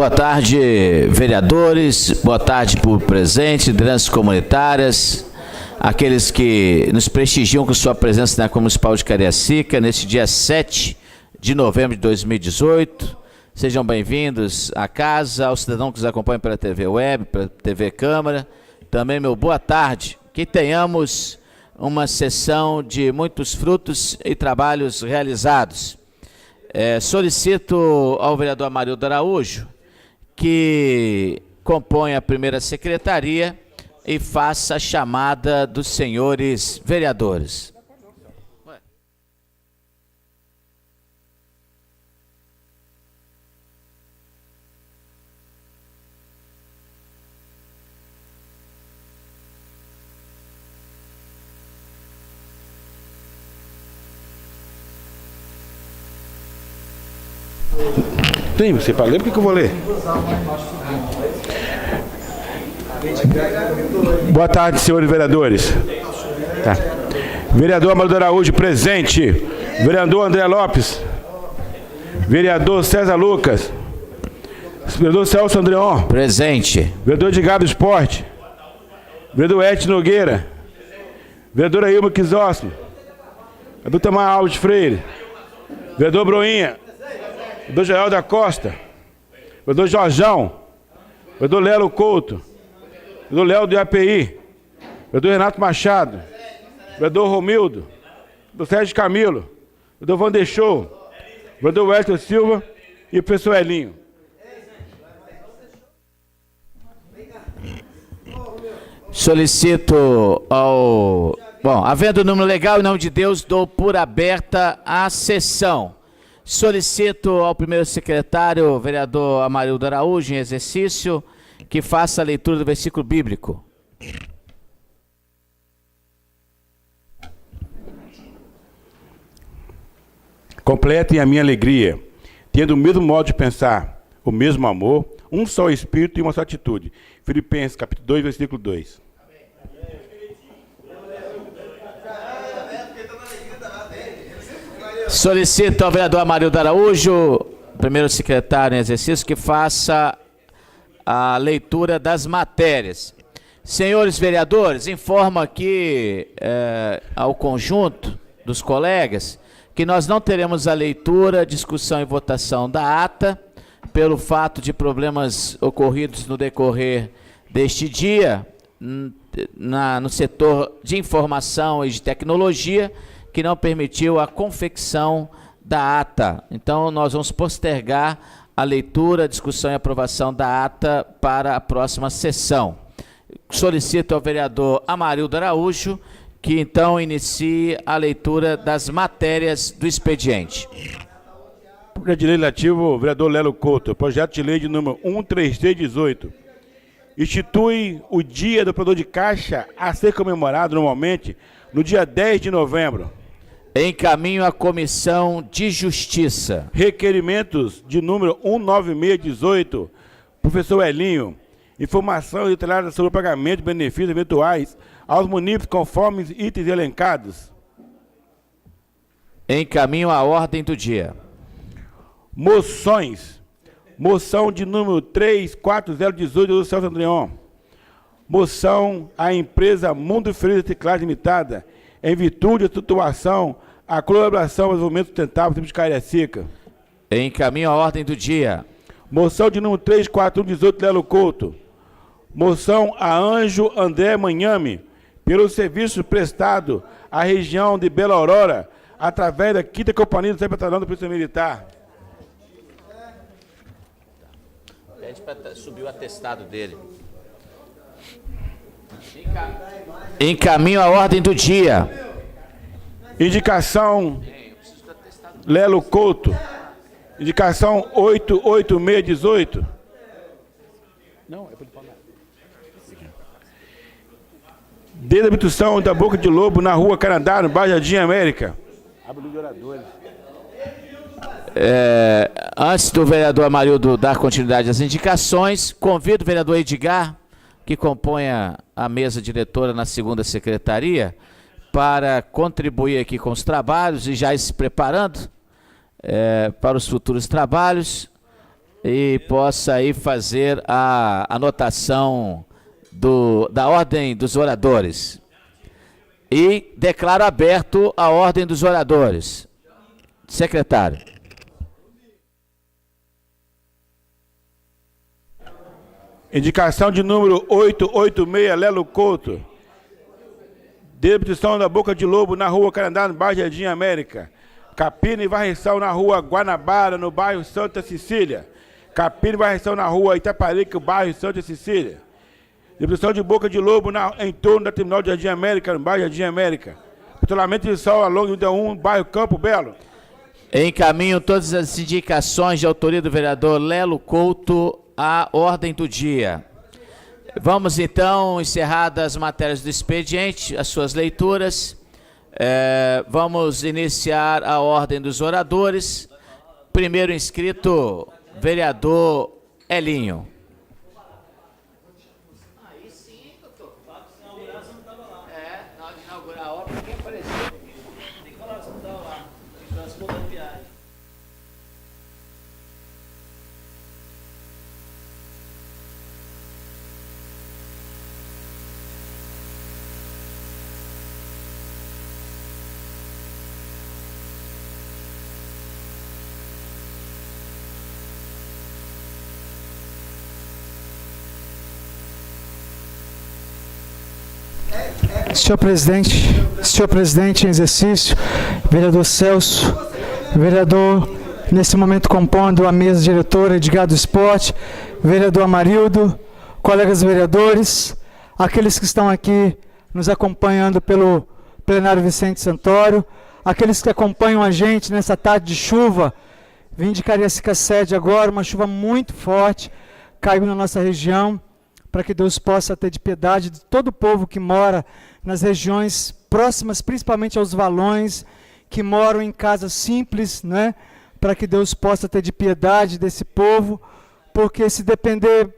Boa tarde, vereadores, boa tarde por presente, lideranças comunitárias, aqueles que nos prestigiam com sua presença na Câmara Municipal de Cariacica, neste dia 7 de novembro de 2018. Sejam bem-vindos à casa, aos cidadãos que nos acompanham pela TV Web, pela TV Câmara. Também meu boa tarde, que tenhamos uma sessão de muitos frutos e trabalhos realizados. Solicito ao vereador Amarildo Araújo que compõe a primeira secretaria e faça a chamada dos senhores vereadores. Tem, você para ler, por que eu vou ler? Boa tarde, senhores vereadores. Tá. Vereador Amarildo Araújo, presente. Vereador André Lopes. Vereador César Lucas. Vereador Celso Andreon. Presente. Vereador Edgar do Esporte. Vereador Eti Nogueira. Vereadora Ilma Quisósimo. Vereador Tamar Alves Freire. Vereador Broinha. Vereador Joel da Costa, vereador Jorjão, vereador Lelo Couto, vereador Léo do API, vereador Renato Machado, vereador Romildo, vereador Sérgio Camilo, vereador Vandechou, vereador Wellington Silva e o professor Elinho. Solicito ao... Bom, havendo o número legal, em nome de Deus, dou por aberta a sessão. Solicito ao primeiro secretário, vereador Amarildo Araújo, em exercício, que faça a leitura do versículo bíblico. Completem a minha alegria, tendo o mesmo modo de pensar, o mesmo amor, um só espírito e uma só atitude. Filipenses, capítulo 2, versículo 2. Solicito ao vereador Amarildo Araújo, primeiro secretário em exercício, que faça a leitura das matérias. Senhores vereadores, informo aqui ao conjunto dos colegas que nós não teremos a leitura, discussão e votação da ata, pelo fato de problemas ocorridos no decorrer deste dia, no setor de informação e de tecnologia, que não permitiu a confecção da ata. Então, nós vamos postergar a leitura, discussão e aprovação da ata para a próxima sessão. Solicito ao vereador Amarildo Araújo que, então, inicie a leitura das matérias do expediente. Projeto de lei relativo, vereador Lelo Couto, projeto de lei de número 13318. Institui o Dia do Provedor de Caixa a ser comemorado normalmente no dia 10 de novembro. Encaminho à Comissão de Justiça. Requerimentos de número 19618, professor Elinho. Informação detalhada sobre o pagamento de benefícios eventuais aos munícipes conforme itens elencados. Encaminho à ordem do dia. Moções. Moção de número 34018 do Celso Andreon. Moção à empresa Mundo Feliz Reciclagem Limitada, em virtude da situação, a colaboração ao desenvolvimento sustentável de Cariacica. Encaminho a ordem do dia. Moção de número 34118, Lelo Couto. Moção a Anjo André Manhame, pelo serviço prestado à região de Bela Aurora, através da 5ª Companhia do Batalhão da Polícia Militar. Pede para subir o atestado dele. Encaminho a ordem do dia. Indicação Lelo Couto. Indicação 88618. Não, é para falar. Desabituação da Boca de Lobo na Rua Canadá, no bairro Jardim América. Antes do vereador Amarildo dar continuidade às indicações, convido o vereador Edgar, que compõe a mesa diretora na segunda secretaria, para contribuir aqui com os trabalhos e já ir se preparando para os futuros trabalhos. e possa aí fazer a anotação da ordem dos oradores. E declaro aberto a ordem dos oradores. Secretário. Indicação de número 886, Lelo Couto. Destruição da Boca de Lobo na rua Canadá, no bairro Jardim América. Capina e varrição na rua Guanabara, no bairro Santa Cecília. Capina e varrição na rua Itaparica, no bairro Santa Cecília. Destruição de Boca de Lobo em torno da terminal de Jardim América, no bairro Jardim América. Patrulhamento de sol ao longo do 1, bairro Campo Belo. Encaminho todas as indicações de autoria do vereador Lelo Couto à ordem do dia. Vamos então, encerradas as matérias do expediente, as suas leituras. Vamos iniciar a ordem dos oradores. Primeiro inscrito, vereador Elinho. Aí sim, doutor. Na inaugurar você não estava lá. Na hora de inaugurar a obra, ninguém apareceu. Tem que falar que você não estava lá. Transportou a viagem. Senhor presidente em exercício, vereador Celso, vereador, nesse momento compondo a mesa diretora Edgar do Esporte, vereador Amarildo, colegas vereadores, aqueles que estão aqui nos acompanhando pelo plenário Vicente Santoro, aqueles que acompanham a gente nessa tarde de chuva. Vim de Cariacica Sede agora, uma chuva muito forte, caiu na nossa região, para que Deus possa ter de piedade de todo o povo que mora nas regiões próximas, principalmente aos valões, que moram em casas simples, né? Para que Deus possa ter de piedade desse povo, porque se depender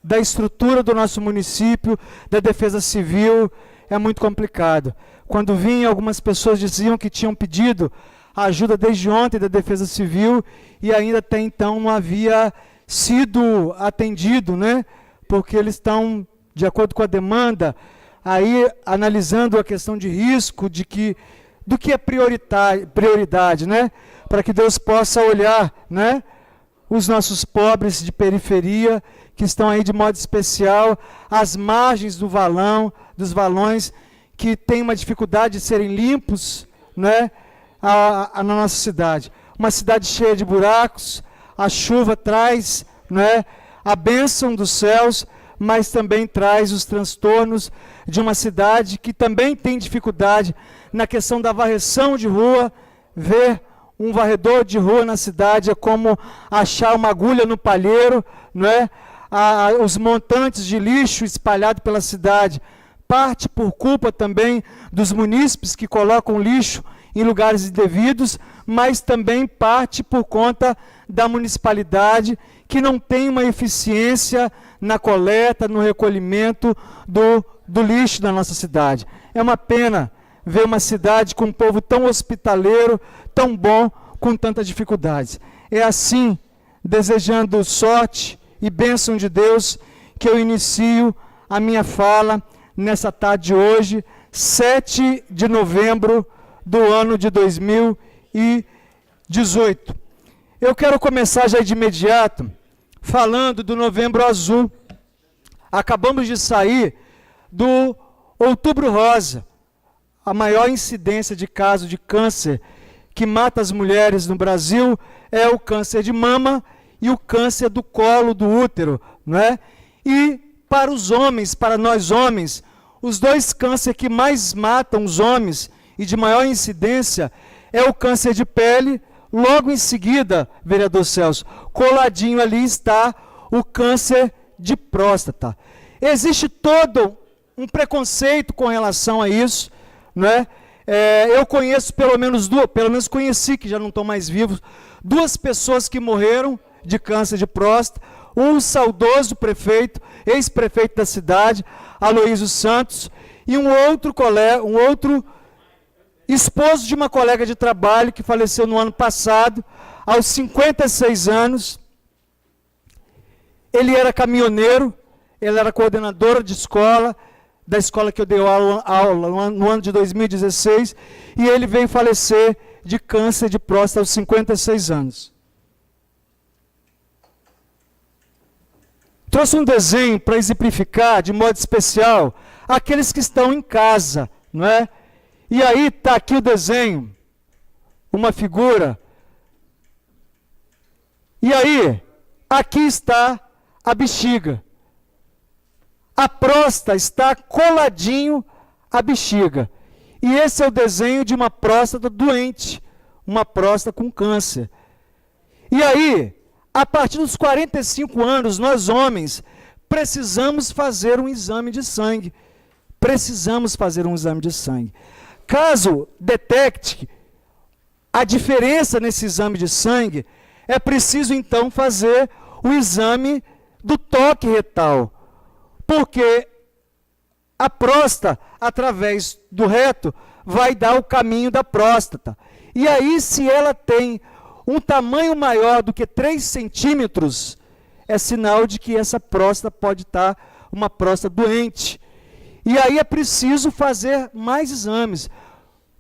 da estrutura do nosso município, da defesa civil, é muito complicado. Quando vim, algumas pessoas diziam que tinham pedido ajuda desde ontem da defesa civil e ainda até então não havia sido atendido, né? Porque eles estão, de acordo com a demanda, aí analisando a questão de risco, do que é prioridade, né? Para que Deus possa olhar, né? Os nossos pobres de periferia, que estão aí de modo especial, às margens do valão, dos valões, que têm uma dificuldade de serem limpos, né? Na nossa cidade. Uma cidade cheia de buracos, a chuva traz, né? A bênção dos céus, mas também traz os transtornos de uma cidade que também tem dificuldade na questão da varreção de rua. Ver um varredor de rua na cidade é como achar uma agulha no palheiro, não é? Os montantes de lixo espalhados pela cidade, parte por culpa também dos munícipes que colocam lixo em lugares indevidos, mas também parte por conta da municipalidade, que não tem uma eficiência na coleta, no recolhimento do lixo da nossa cidade. É uma pena ver uma cidade com um povo tão hospitaleiro, tão bom, com tantas dificuldades. É assim, desejando sorte e bênção de Deus, que eu inicio a minha fala nessa tarde de hoje, 7 de novembro do ano de 2018. Eu quero começar já de imediato falando do Novembro Azul. Acabamos de sair do Outubro Rosa, a maior incidência de caso de câncer que mata as mulheres no Brasil é o câncer de mama e o câncer do colo do útero, não é? E para os homens, para nós homens, os dois cânceres que mais matam os homens e de maior incidência é o câncer de pele. Logo em seguida, vereador Celso, coladinho ali está o câncer de próstata. Existe todo um preconceito com relação a isso, não é? Eu conheço pelo menos conheci, que já não estão mais vivos, 2 pessoas que morreram de câncer de próstata, um saudoso prefeito, ex-prefeito da cidade, Aloísio Santos, e um outro esposo de uma colega de trabalho que faleceu no ano passado, aos 56 anos, ele era caminhoneiro, ele era coordenador de escola, da escola que eu dei aula no ano de 2016, e ele veio falecer de câncer de próstata aos 56 anos. Trouxe um desenho para exemplificar de modo especial aqueles que estão em casa, não é? E aí está aqui o desenho, uma figura. E aí, aqui está a bexiga. A próstata está coladinho à bexiga. E esse é o desenho de uma próstata doente, uma próstata com câncer. E aí, a partir dos 45 anos, nós homens precisamos fazer um exame de sangue. Precisamos fazer um exame de sangue. Caso detecte a diferença nesse exame de sangue, é preciso então fazer o exame do toque retal. Porque a próstata, através do reto, vai dar o caminho da próstata. E aí, se ela tem um tamanho maior do que 3 centímetros, é sinal de que essa próstata pode estar uma próstata doente. E aí é preciso fazer mais exames,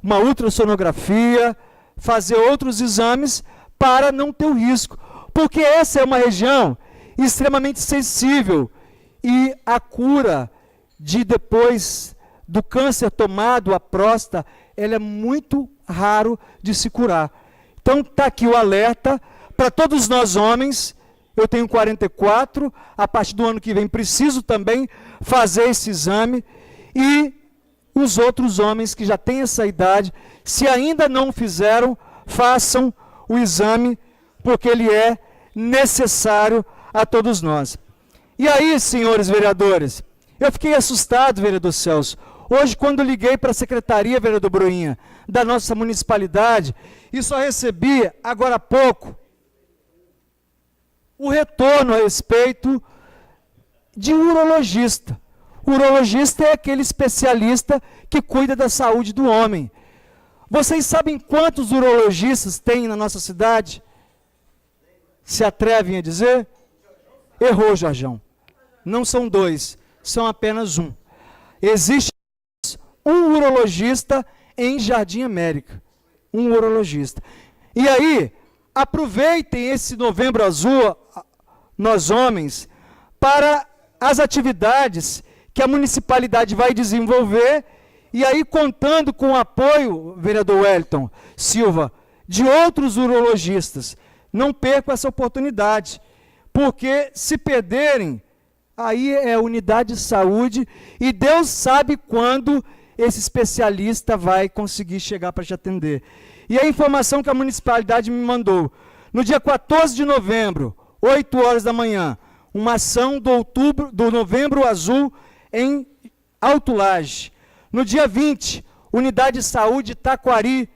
uma ultrassonografia, fazer outros exames para não ter o risco. Porque essa é uma região extremamente sensível e a cura depois do câncer tomado, a próstata, ela é muito raro de se curar. Então está aqui o alerta para todos nós homens. Eu tenho 44, a partir do ano que vem preciso também fazer esse exame. E os outros homens que já têm essa idade, se ainda não fizeram, façam o exame, porque ele é necessário a todos nós. E aí, senhores vereadores, eu fiquei assustado, vereador Celso, hoje quando liguei para a secretaria, vereador Broinha, da nossa municipalidade, e só recebi, agora há pouco, o retorno a respeito de urologista. O urologista é aquele especialista que cuida da saúde do homem. Vocês sabem quantos urologistas tem na nossa cidade? Se atrevem a dizer? Errou, Jorjão. Não são 2, são apenas 1. Existe um urologista em Jardim América. Um urologista. E aí, aproveitem esse Novembro Azul, nós homens, para as atividades que a municipalidade vai desenvolver, e aí contando com o apoio, vereador Wellington Silva, de outros urologistas. Não percam essa oportunidade, porque se perderem, aí é a unidade de saúde, e Deus sabe quando esse especialista vai conseguir chegar para te atender. E a informação que a municipalidade me mandou, no dia 14 de novembro, 8 horas da manhã, uma ação do Novembro Azul em Alto Laje. No dia 20, Unidade de Saúde Taquari.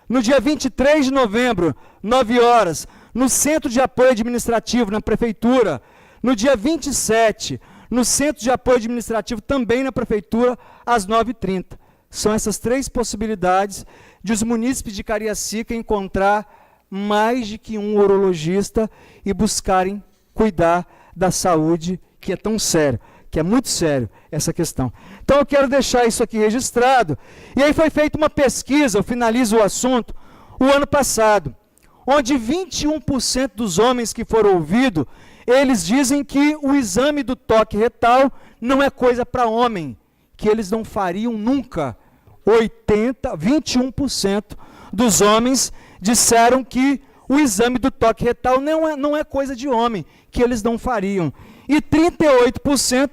No dia 23 de novembro, 9 horas, no Centro de Apoio Administrativo, na Prefeitura. No dia 27, no Centro de Apoio Administrativo, também na Prefeitura, às 9h30. São essas 3 possibilidades de os munícipes de Cariacica encontrar mais de que um urologista e buscarem cuidar da saúde, que é tão sério, que é muito sério essa questão. Então eu quero deixar isso aqui registrado. E aí foi feita uma pesquisa, eu finalizo o assunto, o ano passado, onde 21% dos homens que foram ouvidos, eles dizem que o exame do toque retal não é coisa para homem, que eles não fariam nunca. 21% dos homens disseram que o exame do toque retal não é coisa de homem, que eles não fariam. E 38%,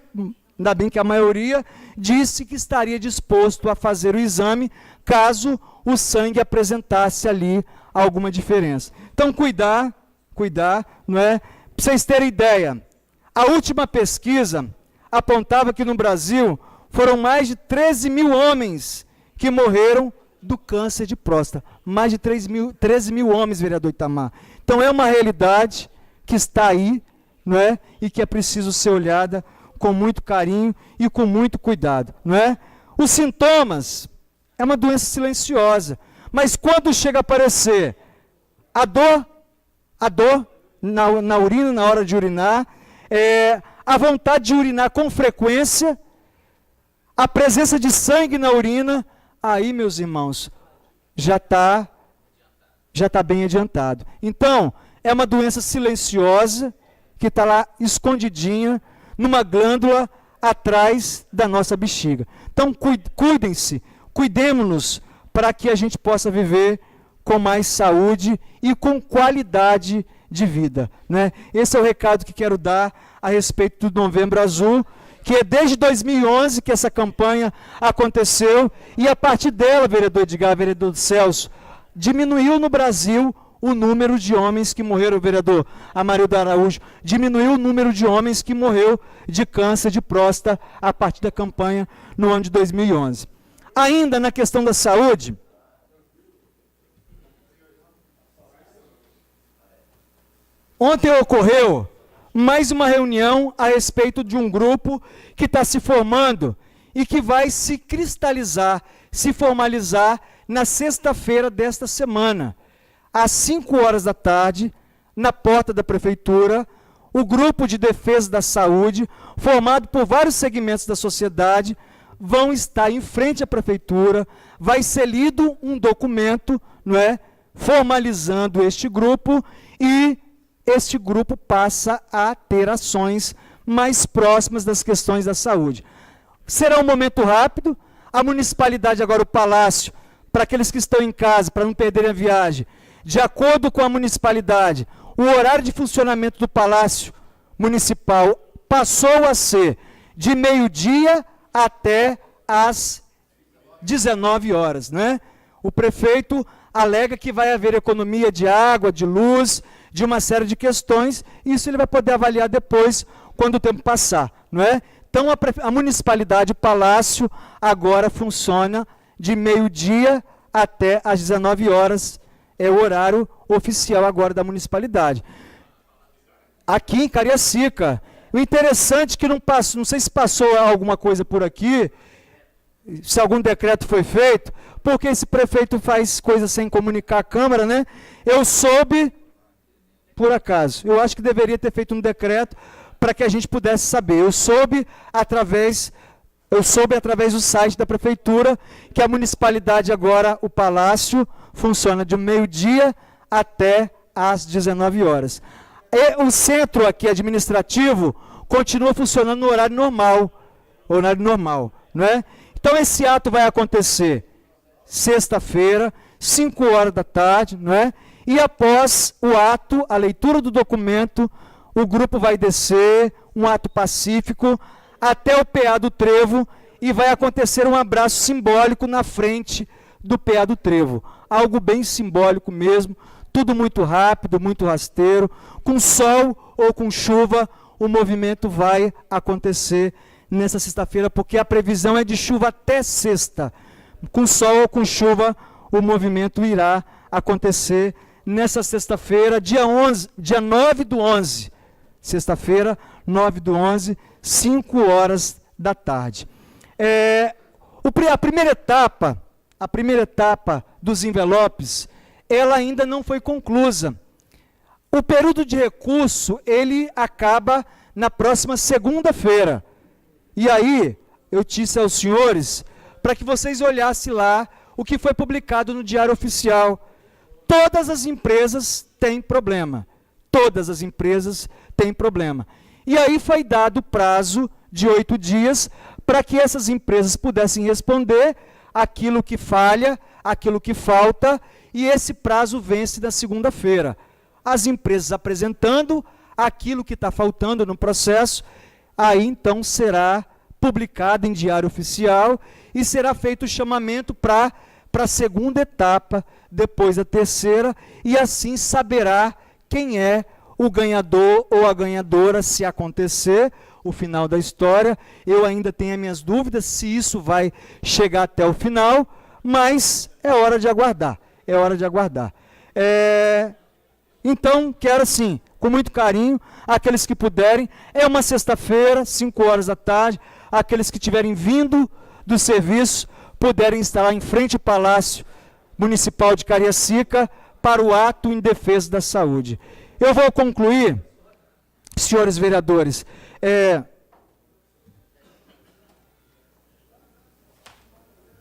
ainda bem que a maioria, disse que estaria disposto a fazer o exame caso o sangue apresentasse ali alguma diferença. Então, cuidar, não é? Para vocês terem ideia, a última pesquisa apontava que no Brasil foram mais de 13 mil homens que morreram do câncer de próstata. Mais de 13 mil homens, vereador Itamar. Então, é uma realidade que está aí, não é? E que é preciso ser olhada com muito carinho e com muito cuidado, não é? Os sintomas é uma doença silenciosa, mas quando chega a aparecer a dor na urina, na hora de urinar, a vontade de urinar com frequência, a presença de sangue na urina, aí, meus irmãos, já está bem adiantado. Então, é uma doença silenciosa que está lá escondidinha numa glândula atrás da nossa bexiga. Então, cuidem-se, cuidemos-nos para que a gente possa viver com mais saúde e com qualidade de vida, né? Esse é o recado que quero dar a respeito do Novembro Azul, que é desde 2011 que essa campanha aconteceu, e a partir dela, vereador Edgar, vereador Celso, diminuiu no Brasil o número de homens que morreram, vereador Amarildo Araújo, diminuiu o número de homens que morreu de câncer de próstata a partir da campanha no ano de 2011. Ainda na questão da saúde, ontem ocorreu mais uma reunião a respeito de um grupo que está se formando e que vai se cristalizar, se formalizar na sexta-feira desta semana, às 5 horas da tarde, na porta da prefeitura, o grupo de defesa da saúde, formado por vários segmentos da sociedade, vão estar em frente à prefeitura, vai ser lido um documento, não é, formalizando este grupo, e este grupo passa a ter ações mais próximas das questões da saúde. Será um momento rápido, a municipalidade, agora o Palácio, para aqueles que estão em casa, para não perderem a viagem, de acordo com a municipalidade, o horário de funcionamento do Palácio Municipal passou a ser de meio-dia até às 19 horas, né? O prefeito alega que vai haver economia de água, de luz, de uma série de questões, e isso ele vai poder avaliar depois, quando o tempo passar, não é? Então, a municipalidade, o Palácio, agora funciona de meio-dia até às 19 horas, é o horário oficial agora da municipalidade. Aqui em Cariacica, o interessante é que não sei se passou alguma coisa por aqui, se algum decreto foi feito, porque esse prefeito faz coisa sem comunicar a Câmara, né? Eu soube, por acaso, eu acho que deveria ter feito um decreto para que a gente pudesse saber. Eu soube através do site da prefeitura que a municipalidade agora, o Palácio, funciona de meio-dia até às 19 horas. E o centro aqui administrativo continua funcionando no horário normal, não é? Então esse ato vai acontecer sexta-feira, 5 horas da tarde, não é? E após o ato, a leitura do documento, o grupo vai descer, um ato pacífico, até o PA do Trevo, e vai acontecer um abraço simbólico na frente do PA do Trevo. Algo bem simbólico mesmo, tudo muito rápido, muito rasteiro, com sol ou com chuva, o movimento vai acontecer nessa sexta-feira, porque a previsão é de chuva até sexta. Com sol ou com chuva, o movimento irá acontecer nessa sexta-feira, dia 9/11, sexta-feira, 9/11, 5 horas da tarde. A primeira etapa dos envelopes, ela ainda não foi conclusa. O período de recurso, ele acaba na próxima segunda-feira. E aí, eu disse aos senhores, para que vocês olhassem lá o que foi publicado no Diário Oficial. Todas as empresas têm problema. Todas as empresas têm problema. E aí foi dado o prazo de 8 dias para que essas empresas pudessem responder aquilo que falha, aquilo que falta, e esse prazo vence na segunda-feira. As empresas apresentando aquilo que está faltando no processo, aí então será publicado em Diário Oficial e será feito o chamamento para a segunda etapa, depois da terceira, e assim saberá quem é o ganhador ou a ganhadora, se acontecer o final da história. Eu ainda tenho as minhas dúvidas se isso vai chegar até o final, mas é hora de aguardar, é hora de aguardar. Então, quero assim, com muito carinho, aqueles que puderem, é uma sexta-feira, 5 horas da tarde, aqueles que tiverem vindo do serviço, puderem estar lá em frente ao Palácio Municipal de Cariacica para o ato em defesa da saúde. Eu vou concluir senhores vereadores,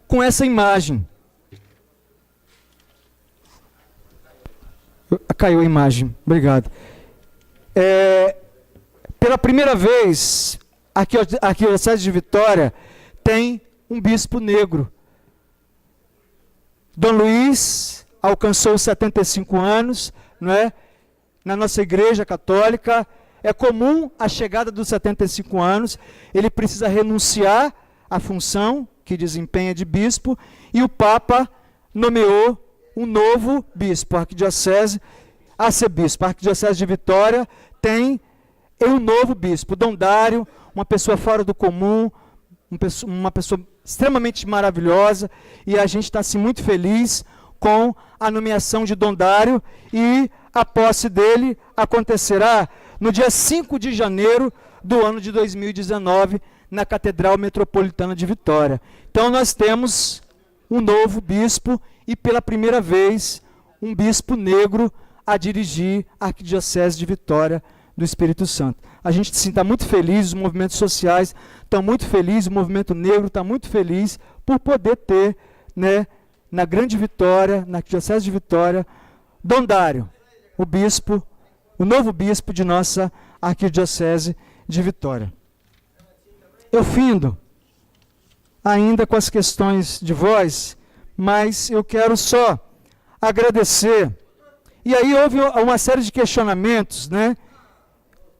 com essa imagem. Caiu a imagem, obrigado. Pela primeira vez, a Arquidiocese de Vitória tem um bispo negro. Dom Luiz alcançou 75 anos, não é? Na nossa igreja católica, é comum a chegada dos 75 anos, ele precisa renunciar à função que desempenha de bispo, e o Papa nomeou um novo bispo, a arquidiocese, arcebispo. A Arquidiocese de Vitória tem um novo bispo, Dom Dário, uma pessoa fora do comum, uma pessoa extremamente maravilhosa, e a gente está assim, muito feliz com a nomeação de Dom Dário, e a posse dele acontecerá no dia 5 de janeiro do ano de 2019, na Catedral Metropolitana de Vitória. Então nós temos um novo bispo e pela primeira vez um bispo negro a dirigir a Arquidiocese de Vitória do Espírito Santo. A gente está muito feliz, os movimentos sociais estão muito felizes, o movimento negro está muito feliz por poder ter, né, na Grande Vitória, na Arquidiocese de Vitória, Dom Dário, o bispo, o novo bispo de nossa Arquidiocese de Vitória. Eu findo ainda com as questões de voz, mas eu quero só agradecer. E aí houve uma série de questionamentos, né?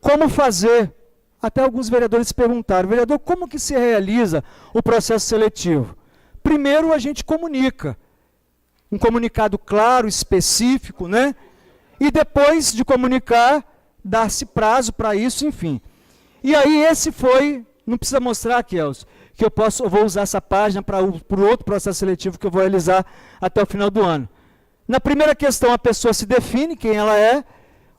Como fazer? Até alguns vereadores perguntaram, vereador, como que se realiza o processo seletivo? Primeiro a gente comunica, um comunicado claro, específico, né? E depois de comunicar, dar-se prazo para isso, enfim. E aí esse foi, não precisa mostrar, Kelso, que eu vou usar essa página para o outro processo seletivo que eu vou realizar até o final do ano. Na primeira questão, a pessoa se define quem ela é,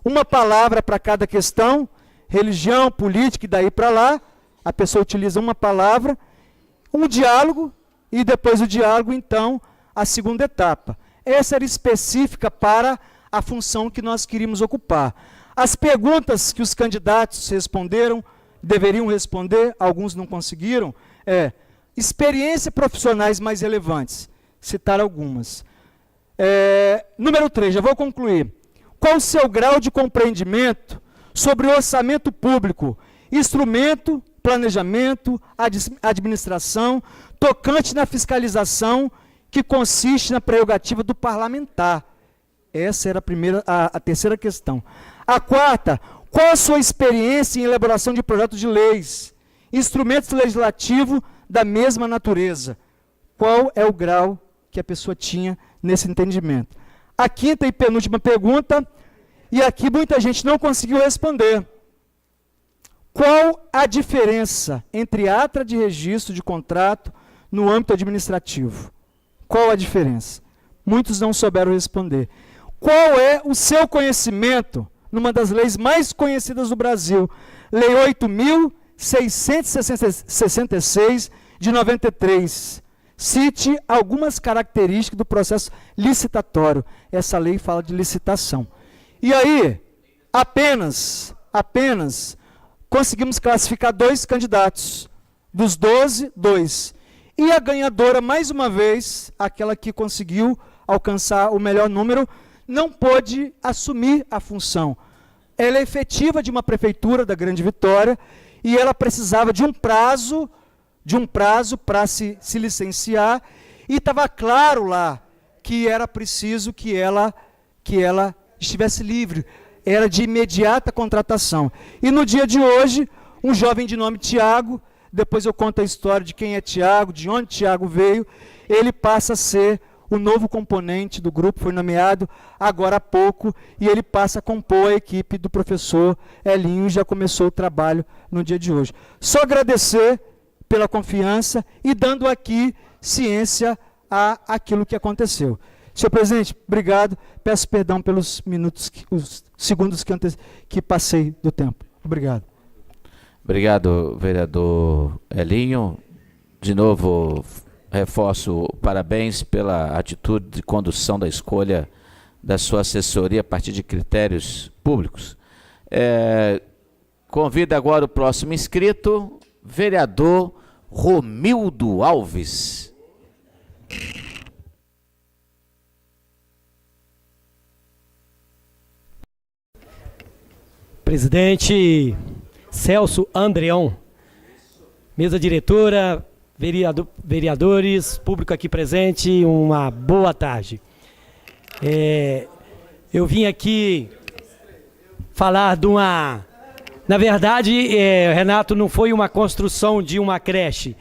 uma palavra para cada questão, religião, política e daí para lá, a pessoa utiliza uma palavra, um diálogo e depois do diálogo, então, a segunda etapa. Essa era específica para a função que nós queríamos ocupar. As perguntas que os candidatos responderam, deveriam responder, alguns não conseguiram, experiências profissionais mais relevantes, citar algumas. Número 3, já vou concluir. Qual o seu grau de compreendimento sobre o orçamento público, instrumento, planejamento, administração, tocante na fiscalização, que consiste na prerrogativa do parlamentar? Essa era a terceira questão. A quarta, qual a sua experiência em elaboração de projetos de leis, instrumentos legislativos da mesma natureza? Qual é o grau que a pessoa tinha nesse entendimento? A quinta e penúltima pergunta, e aqui muita gente não conseguiu responder. Qual a diferença entre ata de registro de contrato no âmbito administrativo? Qual a diferença? Muitos não souberam responder. Qual é o seu conhecimento numa das leis mais conhecidas do Brasil? Lei 8.666, de 93. Cite algumas características do processo licitatório. Essa lei fala de licitação. E aí, apenas conseguimos classificar 2 candidatos. Dos 12, 2. E a ganhadora, mais uma vez, aquela que conseguiu alcançar o melhor número, não pôde assumir a função. Ela é efetiva de uma prefeitura da Grande Vitória e ela precisava de um prazo para se licenciar, e estava claro lá que era preciso que ela estivesse livre, era de imediata contratação. E no dia de hoje, um jovem de nome Tiago, depois eu conto a história de quem é Tiago, de onde Tiago veio, ele passa a ser o novo componente do grupo, foi nomeado agora há pouco, e ele passa a compor a equipe do professor Elinho, e já começou o trabalho no dia de hoje. Só agradecer pela confiança e dando aqui ciência àquilo que aconteceu. Senhor presidente, obrigado. Peço perdão pelos minutos, os segundos que passei do tempo. Obrigado. Obrigado, vereador Elinho. De novo, reforço parabéns pela atitude de condução da escolha da sua assessoria a partir de critérios públicos. Convido agora o próximo inscrito, vereador Romildo Alves. Presidente Celso Andreon, mesa diretora, vereadores, público aqui presente, uma boa tarde. Eu vim aqui falar de uma... Na verdade, Renato, não foi uma construção de uma creche,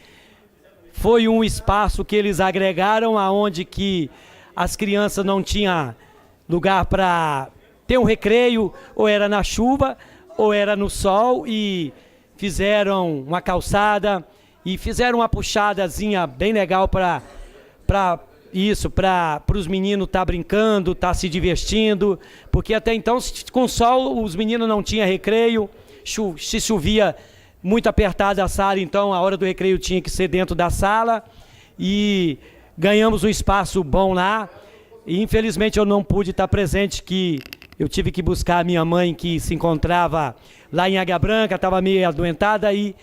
foi um espaço que eles agregaram aonde que as crianças não tinham lugar para ter um recreio, ou era na chuva, ou era no sol, e fizeram uma calçada, e fizeram uma puxadazinha bem legal para os meninos estar brincando, estar se divertindo, porque até então, com sol, os meninos não tinham recreio, se chovia muito apertada a sala, então a hora do recreio tinha que ser dentro da sala, e ganhamos um espaço bom lá, e infelizmente eu não pude estar presente, que eu tive que buscar a minha mãe, que se encontrava lá em Águia Branca, estava meio adoentada, e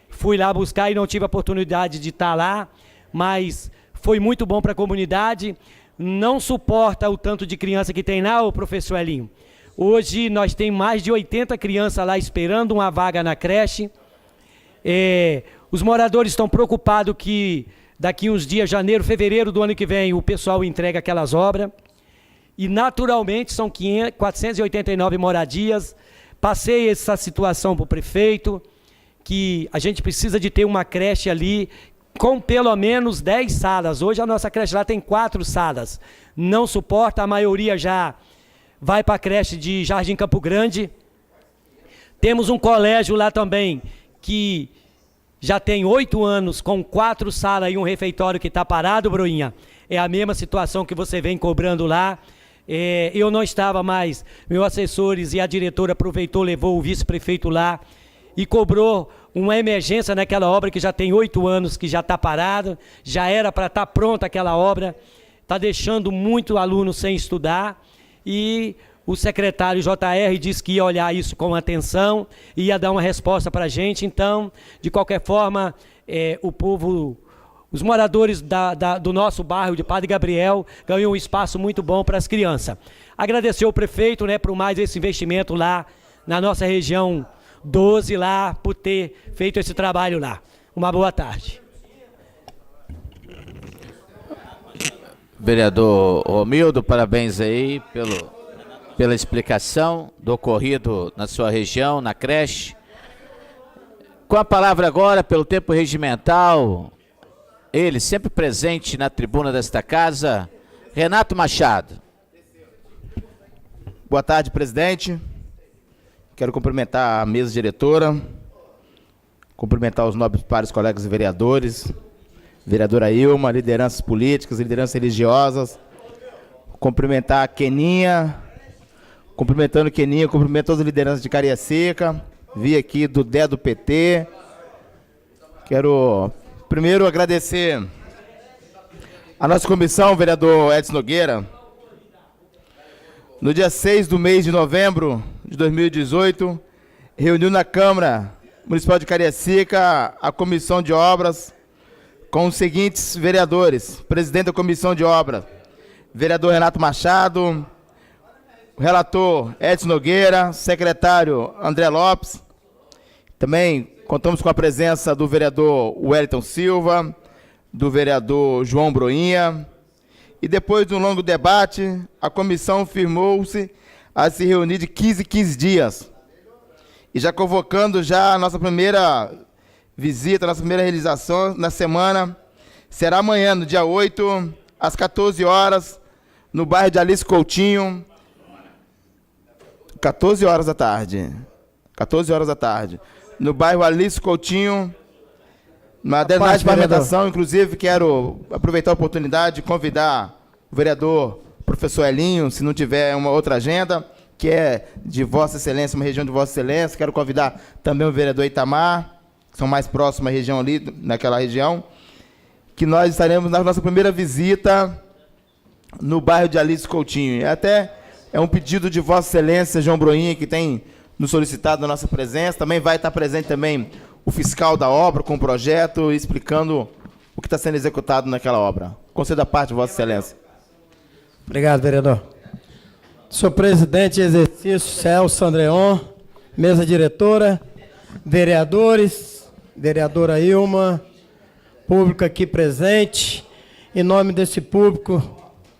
fui lá buscar e não tive a oportunidade de estar lá, mas foi muito bom para a comunidade. Não suporta o tanto de criança que tem lá, o professor Elinho. Hoje nós temos mais de 80 crianças lá esperando uma vaga na creche. Os moradores estão preocupados que daqui uns dias, janeiro, fevereiro do ano que vem, o pessoal entrega aquelas obras. E naturalmente são 489 moradias. Passei essa situação para o prefeito, que a gente precisa de ter uma creche ali com pelo menos 10 salas. Hoje a nossa creche lá tem 4 salas. Não suporta, a maioria já vai para a creche de Jardim Campo Grande. Temos um colégio lá também, que já tem 8 anos, com 4 salas e um refeitório que está parado, Broinha. É a mesma situação que você vem cobrando lá. Eu não estava mais, meus assessores e a diretora aproveitou, levou o vice-prefeito lá e cobrou uma emergência naquela obra que já tem 8 anos, que já está parado, já era para estar pronta aquela obra, está deixando muito aluno sem estudar, e o secretário JR disse que ia olhar isso com atenção, ia dar uma resposta para a gente. Então, de qualquer forma, o povo, os moradores do nosso bairro de Padre Gabriel ganhou um espaço muito bom para as crianças. Agradecer ao prefeito, por mais esse investimento lá na nossa região 12, lá, por ter feito esse trabalho lá. Uma boa tarde. Vereador Romildo, parabéns aí pela explicação do ocorrido na sua região, na creche. Com a palavra agora, pelo tempo regimental, ele sempre presente na tribuna desta casa, Renato Machado. Boa tarde, presidente. Quero cumprimentar a mesa diretora, cumprimentar os nobres pares colegas e vereadores, vereadora Ilma, lideranças políticas, lideranças religiosas, cumprimentar a Keninha, cumprimento todas as lideranças de Cariacica, vi aqui do DE do PT. Quero primeiro agradecer a nossa comissão, vereador Edson Nogueira. No dia 6 do mês de novembro de 2018, reuniu na Câmara Municipal de Cariacica a Comissão de Obras com os seguintes vereadores: presidente da Comissão de Obras, vereador Renato Machado, relator Edson Nogueira, secretário André Lopes. Também contamos com a presença do vereador Wellington Silva, do vereador João Broinha. E depois de um longo debate, a comissão firmou-se a se reunir de 15 em 15 dias. E já convocando já a nossa primeira visita, a nossa primeira realização na semana, será amanhã, no dia 8, às 14 horas, no bairro de Alice Coutinho, 14 horas da tarde. 14 horas da tarde. No bairro Alice Coutinho, uma determinada parlamentação. Inclusive, quero aproveitar a oportunidade de convidar o vereador professor Elinho, se não tiver uma outra agenda, que é de Vossa Excelência, uma região de Vossa Excelência. Quero convidar também o vereador Itamar, que são mais próximos à região ali, naquela região, que nós estaremos na nossa primeira visita no bairro de Alice Coutinho. Até é um pedido de Vossa Excelência, João Broinha, que tem nos solicitado a nossa presença. Também vai estar presente também o fiscal da obra com o projeto, explicando o que está sendo executado naquela obra. Concedo a parte, Vossa Excelência. Obrigado, vereador. Senhor presidente de exercício, Celso Andreon, mesa diretora, vereadores, vereadora Ilma, público aqui presente. Em nome desse público,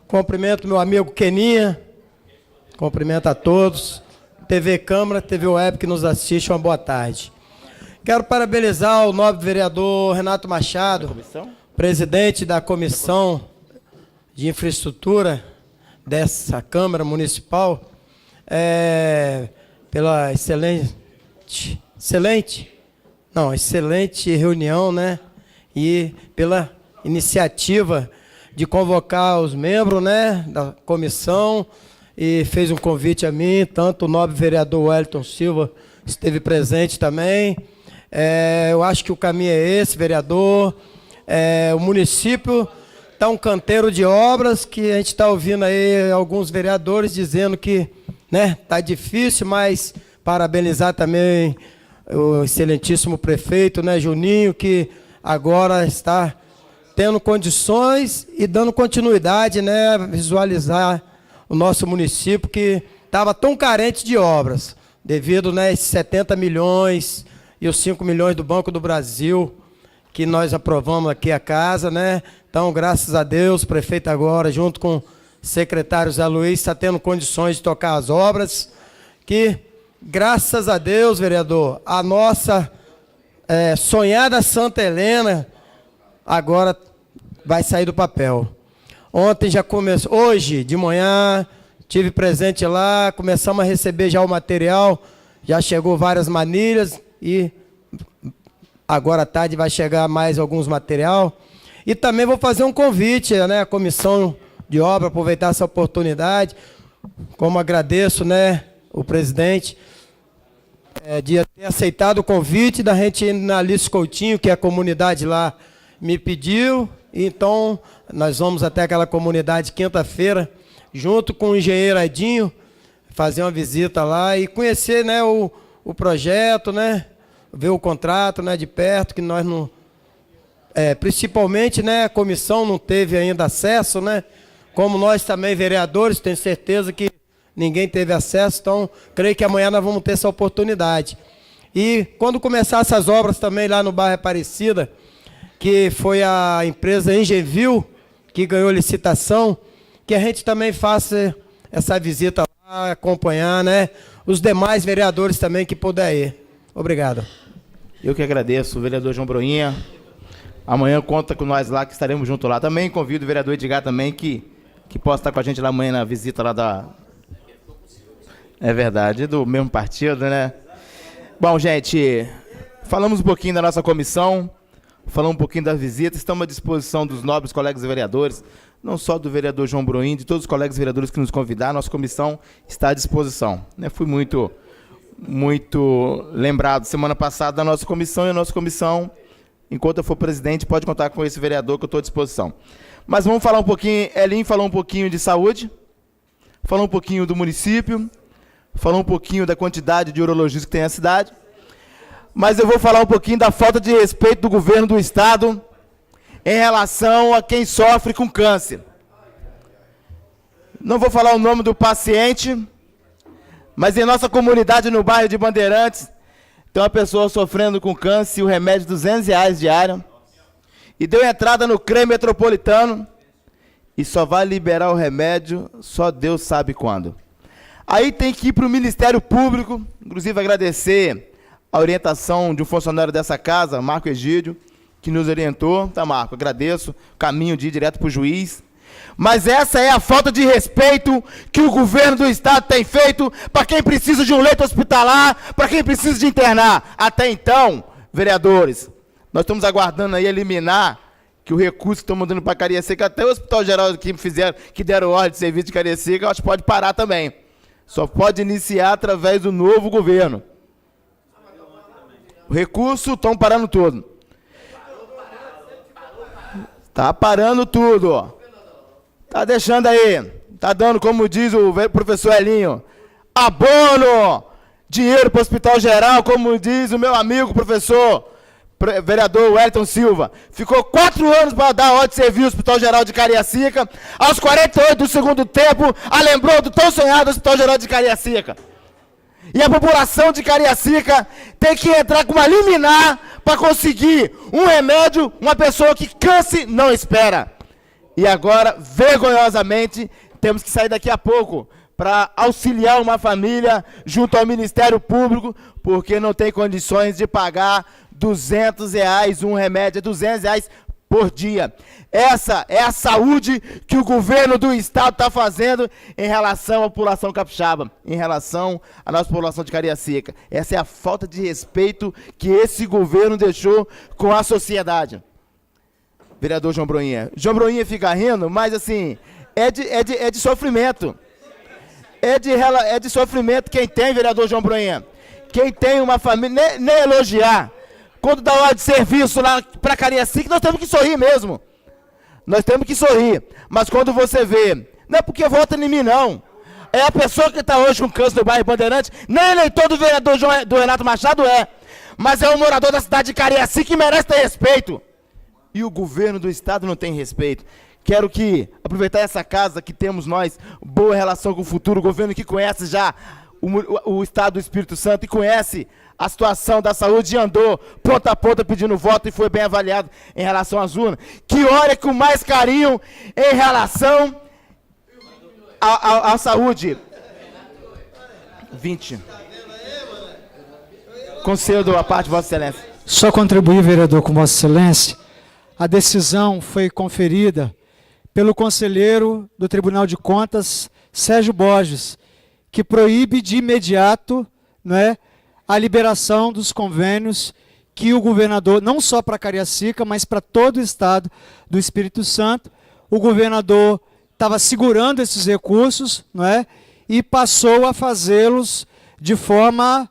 cumprimento meu amigo Keninha, cumprimento a todos. TV Câmara, TV Web que nos assiste, uma boa tarde. Quero parabenizar o nobre vereador Renato Machado, presidente da Comissão de Infraestrutura dessa Câmara Municipal, pela excelente reunião, né? E pela iniciativa de convocar os membros, né, da comissão, e fez um convite a mim, tanto o nobre vereador Wellington Silva esteve presente também. Eu acho que o caminho é esse, vereador. O município está um canteiro de obras, que a gente está ouvindo aí alguns vereadores dizendo que, né, está difícil, mas parabenizar também o excelentíssimo prefeito, né, Juninho, que agora está tendo condições e dando continuidade, né, visualizar o nosso município que estava tão carente de obras, devido, né, esses 70 milhões e os 5 milhões do Banco do Brasil, que nós aprovamos aqui a casa, né? Então, graças a Deus, o prefeito agora, junto com o secretário Zé Luiz, está tendo condições de tocar as obras, que, graças a Deus, vereador, a nossa sonhada Santa Helena agora vai sair do papel. Ontem já começou, hoje de manhã, tive presente lá, começamos a receber já o material, já chegou várias manilhas e agora à tarde vai chegar mais alguns material. E também vou fazer um convite, né, à comissão de obra, aproveitar essa oportunidade, como agradeço, né, o presidente, de ter aceitado o convite da gente ir na Alice Coutinho, que a comunidade lá me pediu. Então, nós vamos até aquela comunidade quinta-feira, junto com o engenheiro Edinho, fazer uma visita lá e conhecer, né, o projeto, né, ver o contrato, né, de perto, que nós não... principalmente, né, a comissão não teve ainda acesso, né, como nós também, vereadores, tenho certeza que ninguém teve acesso, então, creio que amanhã nós vamos ter essa oportunidade. E quando começar essas obras também lá no bairro Aparecida, que foi a empresa Engevil que ganhou licitação, que a gente também faça essa visita lá, acompanhar, né, os demais vereadores também que puder ir. Obrigado. Eu que agradeço, o vereador João Broinha. Amanhã conta com nós lá, que estaremos juntos lá. Também convido o vereador Edgar também, que possa estar com a gente lá amanhã na visita lá da... É verdade, do mesmo partido, né? Bom, gente, falamos um pouquinho da nossa comissão, falamos um pouquinho da visita, estamos à disposição dos nobres colegas vereadores, não só do vereador João Broinha, de todos os colegas vereadores que nos convidaram, nossa comissão está à disposição. Fui muito lembrado semana passada da nossa comissão, e a nossa comissão, enquanto eu for presidente, pode contar com esse vereador que eu estou à disposição. Mas vamos falar um pouquinho, Elin falou um pouquinho de saúde, falou um pouquinho do município, falou um pouquinho da quantidade de urologistas que tem na cidade, mas eu vou falar um pouquinho da falta de respeito do governo do estado em relação a quem sofre com câncer. Não vou falar o nome do paciente, mas em nossa comunidade, no bairro de Bandeirantes, tem uma pessoa sofrendo com câncer e o remédio de R$200 diário, e deu entrada no CREM Metropolitano, e só vai liberar o remédio, só Deus sabe quando. Aí tem que ir para o Ministério Público, inclusive agradecer a orientação de um funcionário dessa casa, Marco Egídio, que nos orientou. Tá, Marco, agradeço, caminho de ir direto para o juiz. Mas essa é a falta de respeito que o governo do estado tem feito para quem precisa de um leito hospitalar, para quem precisa de internar. Até então, vereadores, nós estamos aguardando aí eliminar que o recurso que estão mandando para Cariacica, até o Hospital Geral que deram ordem de serviço de Cariacica, acho que pode parar também. Só pode iniciar através do novo governo. O recurso estão parando tudo. Está parando tudo. Está deixando aí. Está dando, como diz o professor Elinho, abono dinheiro para o Hospital Geral, como diz o meu amigo professor, vereador Wellington Silva. Ficou 4 anos para dar ordem de serviço ao Hospital Geral de Cariacica. Aos 48 do segundo tempo, lembrou do tão sonhado Hospital Geral de Cariacica. E a população de Cariacica tem que entrar com uma liminar para conseguir um remédio, uma pessoa que canse não espera. E agora, vergonhosamente, temos que sair daqui a pouco para auxiliar uma família junto ao Ministério Público, porque não tem condições de pagar R$200 um remédio, R$200 por dia. Essa é a saúde que o governo do estado está fazendo em relação à população capixaba, em relação à nossa população de Cariacica. Essa é a falta de respeito que esse governo deixou com a sociedade. Vereador João Broinha. João Broinha fica rindo, mas assim, é de sofrimento. É de sofrimento quem tem, vereador João Broinha. Quem tem uma família, nem elogiar. Quando dá hora de serviço lá para Cariacica, nós temos que sorrir mesmo. Nós temos que sorrir. Mas quando você vê, não é porque vota em mim, não. É a pessoa que está hoje com câncer no bairro Bandeirante, nem eleitor do vereador do Renato Machado é. Mas é um morador da cidade de Cariacica que merece ter respeito. E o governo do estado não tem respeito. Quero aproveitar essa casa que temos nós, boa relação com o futuro, o governo que conhece já o estado do Espírito Santo e conhece a situação da saúde e andou ponta a ponta pedindo voto e foi bem avaliado em relação às urnas. Que olha com mais carinho em relação à saúde. 20. Concedo a parte de Vossa Excelência. Só contribuir, vereador, com Vossa Excelência. A decisão foi conferida pelo conselheiro do Tribunal de Contas, Sérgio Borges, que proíbe de imediato, né, a liberação dos convênios que o governador, não só para Cariacica, mas para todo o estado do Espírito Santo, o governador estava segurando esses recursos, não é? E passou a fazê-los de forma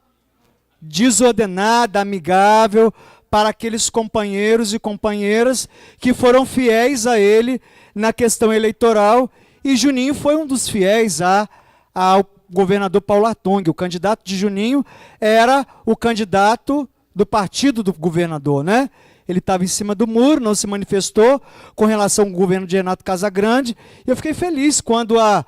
desordenada, amigável, para aqueles companheiros e companheiras que foram fiéis a ele na questão eleitoral, e Juninho foi um dos fiéis ao governador Paulo Artung. O candidato de Juninho era o candidato do partido do governador, né? Ele estava em cima do muro, não se manifestou com relação ao governo de Renato Casagrande, e eu fiquei feliz quando a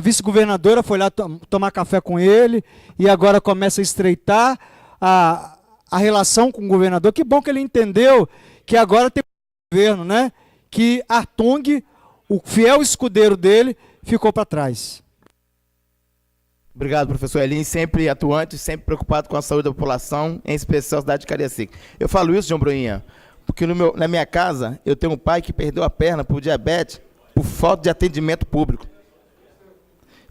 vice-governadora foi lá tomar café com ele, e agora começa a estreitar a relação com o governador. Que bom que ele entendeu que agora tem um governo, né? Que Artung, o fiel escudeiro dele, ficou para trás. Obrigado, professor Elim, sempre atuante, sempre preocupado com a saúde da população, em especial a cidade de Cariacica. Eu falo isso, João Broinha, porque na minha casa eu tenho um pai que perdeu a perna por diabetes, por falta de atendimento público.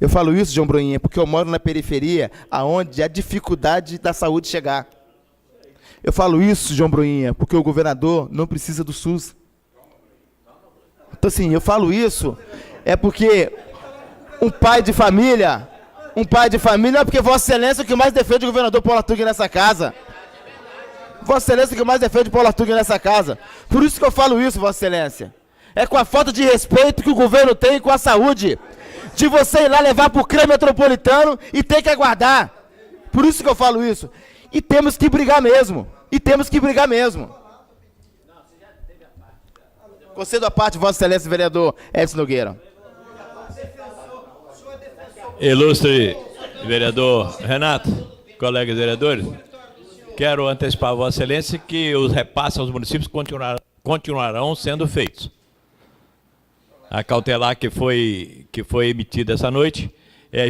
Eu falo isso, João Broinha, porque eu moro na periferia, aonde há dificuldade da saúde chegar. Eu falo isso, João Broinha, porque o governador não precisa do SUS. Então, assim, eu falo isso, é porque um pai de família, não é porque Vossa Excelência é o que mais defende o governador Paulo Artung nessa casa. Vossa Excelência é o que mais defende o Paulo Artung nessa casa. Por isso que eu falo isso, Vossa Excelência. É com a falta de respeito que o governo tem com a saúde. De você ir lá levar para o CREA metropolitano e ter que aguardar. Por isso que eu falo isso. E temos que brigar mesmo. Concedo a parte, Vossa Excelência, vereador Edson Nogueira. Ilustre vereador Renato, colegas vereadores, quero antecipar a Vossa Excelência que os repasses aos municípios continuarão sendo feitos. A cautelar que foi emitida essa noite,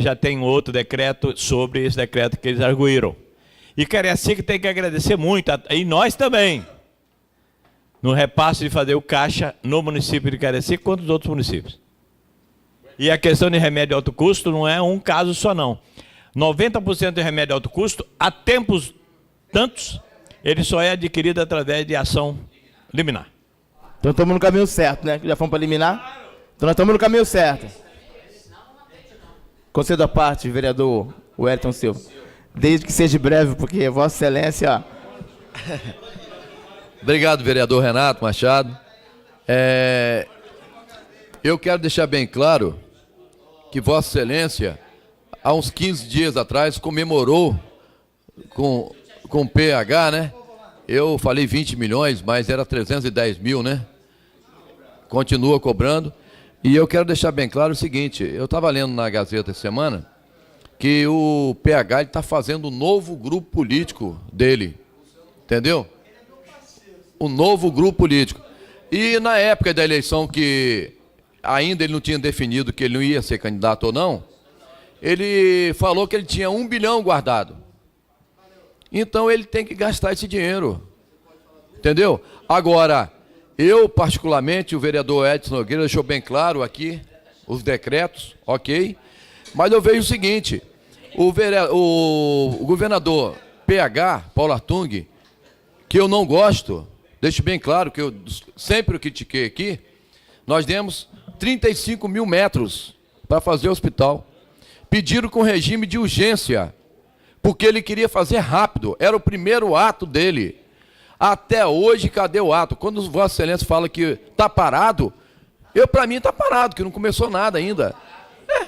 já tem outro decreto sobre esse decreto que eles arguíram. E Cariacica tem que agradecer muito, e nós também, no repasse de fazer o caixa no município de Cariacica quanto nos outros municípios. E a questão de remédio de alto custo não é um caso só, não. 90% de remédio de alto custo, há tempos tantos, ele só é adquirido através de ação liminar. Então estamos no caminho certo, né? Já fomos para liminar? Então nós estamos no caminho certo. Concedo a parte, vereador Wellington Silva. Desde que seja breve, porque Vossa Excelência... Obrigado, vereador Renato Machado. Eu quero deixar bem claro que Vossa Excelência, há uns 15 dias atrás, comemorou com PH, né? Eu falei 20 milhões, mas era 310 mil, né? Continua cobrando. E eu quero deixar bem claro o seguinte, eu estava lendo na Gazeta essa semana que o PH está fazendo um novo grupo político dele, entendeu? Um novo grupo político. E na época da eleição, que ainda ele não tinha definido que ele não ia ser candidato ou não, ele falou que ele tinha 1 bilhão guardado. Então ele tem que gastar esse dinheiro, entendeu? Agora, eu particularmente, o vereador Edson Nogueira deixou bem claro aqui os decretos, ok? Mas eu vejo o seguinte, o governador PH, Paulo Artung, que eu não gosto, deixo bem claro que eu sempre o critiquei aqui, nós demos 35 mil metros para fazer o hospital. Pediram com regime de urgência, porque ele queria fazer rápido, era o primeiro ato dele. Até hoje, cadê o ato? Quando Vossa Excelência fala que está parado, para mim está parado, que não começou nada ainda.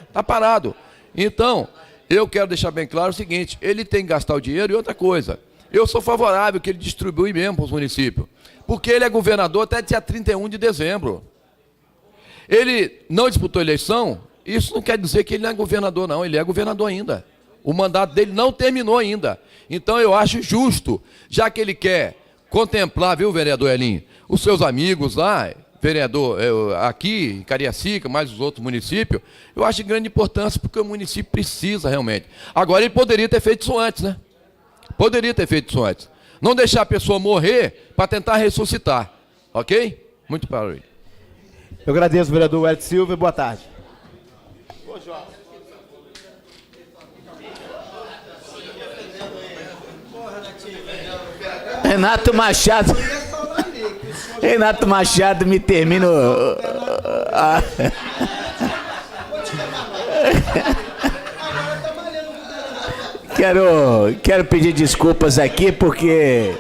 Está parado. Então, eu quero deixar bem claro o seguinte, ele tem que gastar o dinheiro e outra coisa. Eu sou favorável que ele distribui mesmo para os municípios, porque ele é governador até dia 31 de dezembro. Ele não disputou eleição, isso não quer dizer que ele não é governador, não, ele é governador ainda. O mandato dele não terminou ainda. Então eu acho justo, já que ele quer contemplar, viu, vereador Elinho, os seus amigos lá, vereador, aqui em Cariacica, mais os outros municípios, eu acho de grande importância, porque o município precisa realmente. Agora ele poderia ter feito isso antes, né? Poderia ter feito isso antes. Não deixar a pessoa morrer para tentar ressuscitar, ok? Muito parabéns. Eu agradeço, vereador Edson Silva, e boa tarde. Renato Machado. Renato Machado me termina. Quero pedir desculpas aqui porque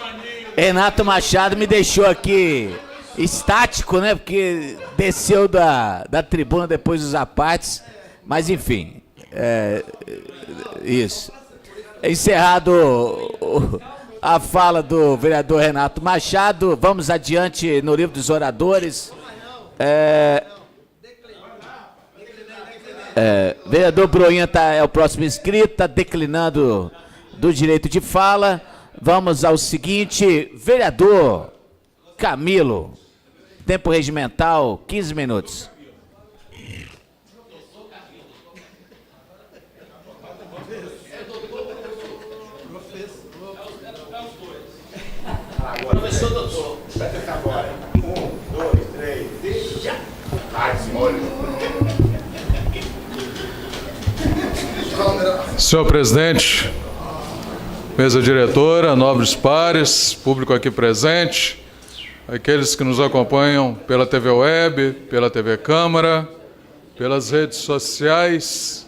Renato Machado me deixou aqui estático, né? Porque desceu da tribuna depois dos apartes. Mas enfim, isso. Encerrado a fala do vereador Renato Machado, vamos adiante no livro dos oradores. Vereador Broinha é o próximo inscrito, está declinando do direito de fala. Vamos ao seguinte, vereador Camilo, tempo regimental, 15 minutos. Professor doutor, vai tentar agora. 1, 2, 3, já! Ai, Senhor presidente, mesa diretora, nobres pares, público aqui presente, aqueles que nos acompanham pela TV Web, pela TV Câmara, pelas redes sociais,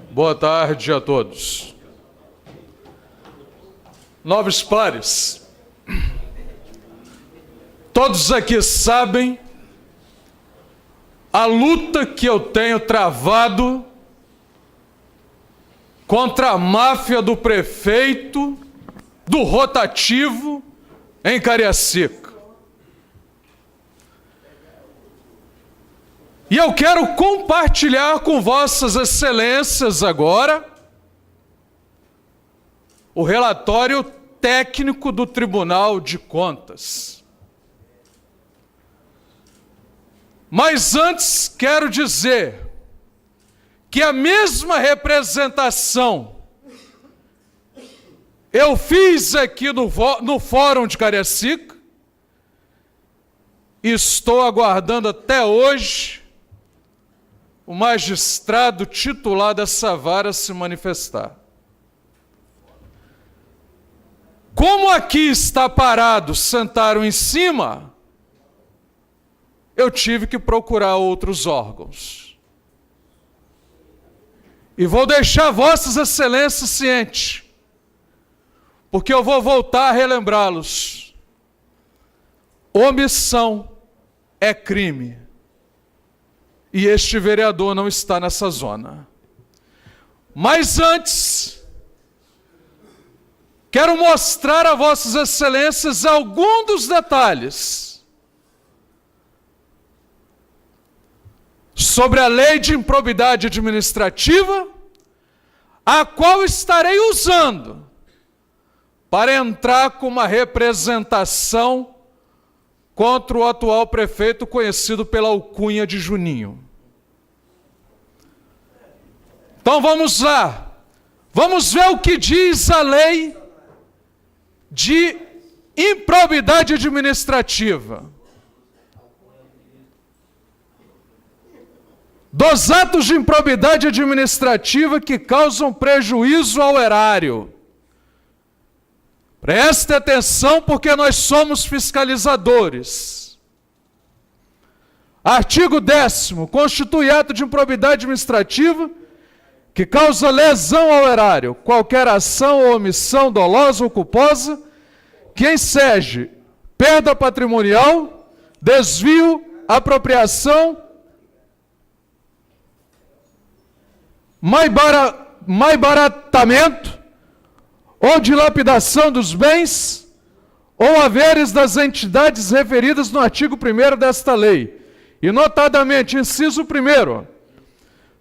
boa tarde a todos. Nobres pares, todos aqui sabem a luta que eu tenho travado contra a máfia do prefeito do rotativo em Cariacica. E eu quero compartilhar com vossas excelências agora o relatório técnico do Tribunal de Contas. Mas antes quero dizer que a mesma representação eu fiz aqui no Fórum de Cariacica e estou aguardando até hoje o magistrado titular dessa vara se manifestar. Como aqui está parado, sentaram em cima, eu tive que procurar outros órgãos. E vou deixar vossas excelências cientes, porque eu vou voltar a relembrá-los. Omissão é crime. E este vereador não está nessa zona. Mas antes, quero mostrar a vossas excelências alguns dos detalhes sobre a lei de improbidade administrativa, a qual estarei usando para entrar com uma representação contra o atual prefeito, conhecido pela alcunha de Juninho. Então vamos lá, vamos ver o que diz a lei de improbidade administrativa. Dos atos de improbidade administrativa que causam prejuízo ao erário. Preste atenção, porque nós somos fiscalizadores. Artigo 10º, constitui ato de improbidade administrativa que causa lesão ao erário, qualquer ação ou omissão dolosa ou culposa que enseje perda patrimonial, desvio, apropriação, maibaratamento ou dilapidação dos bens ou haveres das entidades referidas no artigo 1º desta lei, e notadamente, inciso 1º,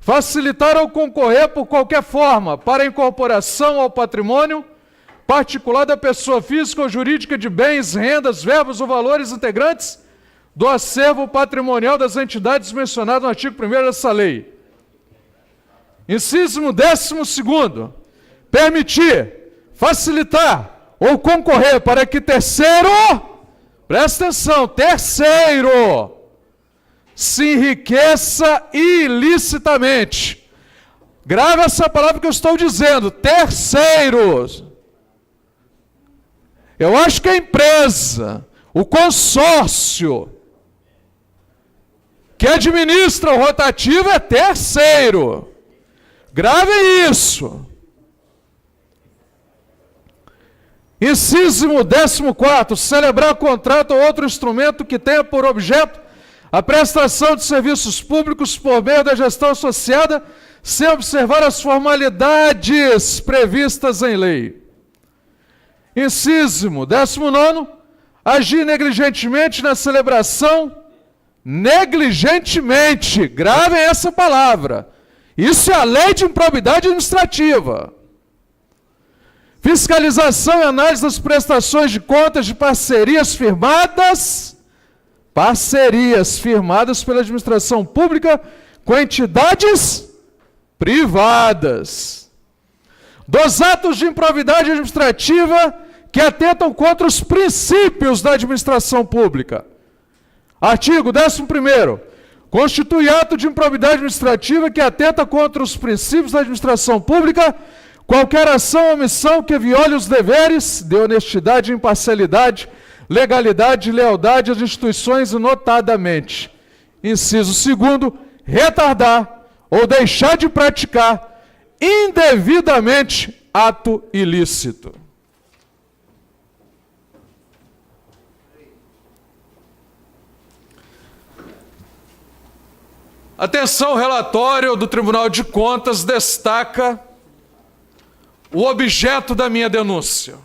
facilitar ou concorrer por qualquer forma para a incorporação ao patrimônio particular da pessoa física ou jurídica de bens, rendas, verbos ou valores integrantes do acervo patrimonial das entidades mencionadas no artigo 1º dessa lei. Inciso 12º, permitir, facilitar ou concorrer para que terceiro, presta atenção, terceiro, se enriqueça ilicitamente. Grave essa palavra que eu estou dizendo, terceiros. Eu acho que a empresa, o consórcio que administra o rotativo é terceiro. Gravem isso. Inciso 14º, celebrar contrato ou outro instrumento que tenha por objeto a prestação de serviços públicos por meio da gestão associada, sem observar as formalidades previstas em lei. Inciso 19º, agir negligentemente na celebração, negligentemente, gravem essa palavra. Isso é a lei de improbidade administrativa. Fiscalização e análise das prestações de contas de parcerias firmadas pela administração pública com entidades privadas. Dos atos de improbidade administrativa que atentam contra os princípios da administração pública. Artigo 11º. Constitui ato de improbidade administrativa que atenta contra os princípios da administração pública qualquer ação ou omissão que viole os deveres de honestidade, imparcialidade, legalidade e lealdade às instituições, e notadamente, inciso 2º, retardar ou deixar de praticar indevidamente ato ilícito. Atenção, o relatório do Tribunal de Contas destaca o objeto da minha denúncia.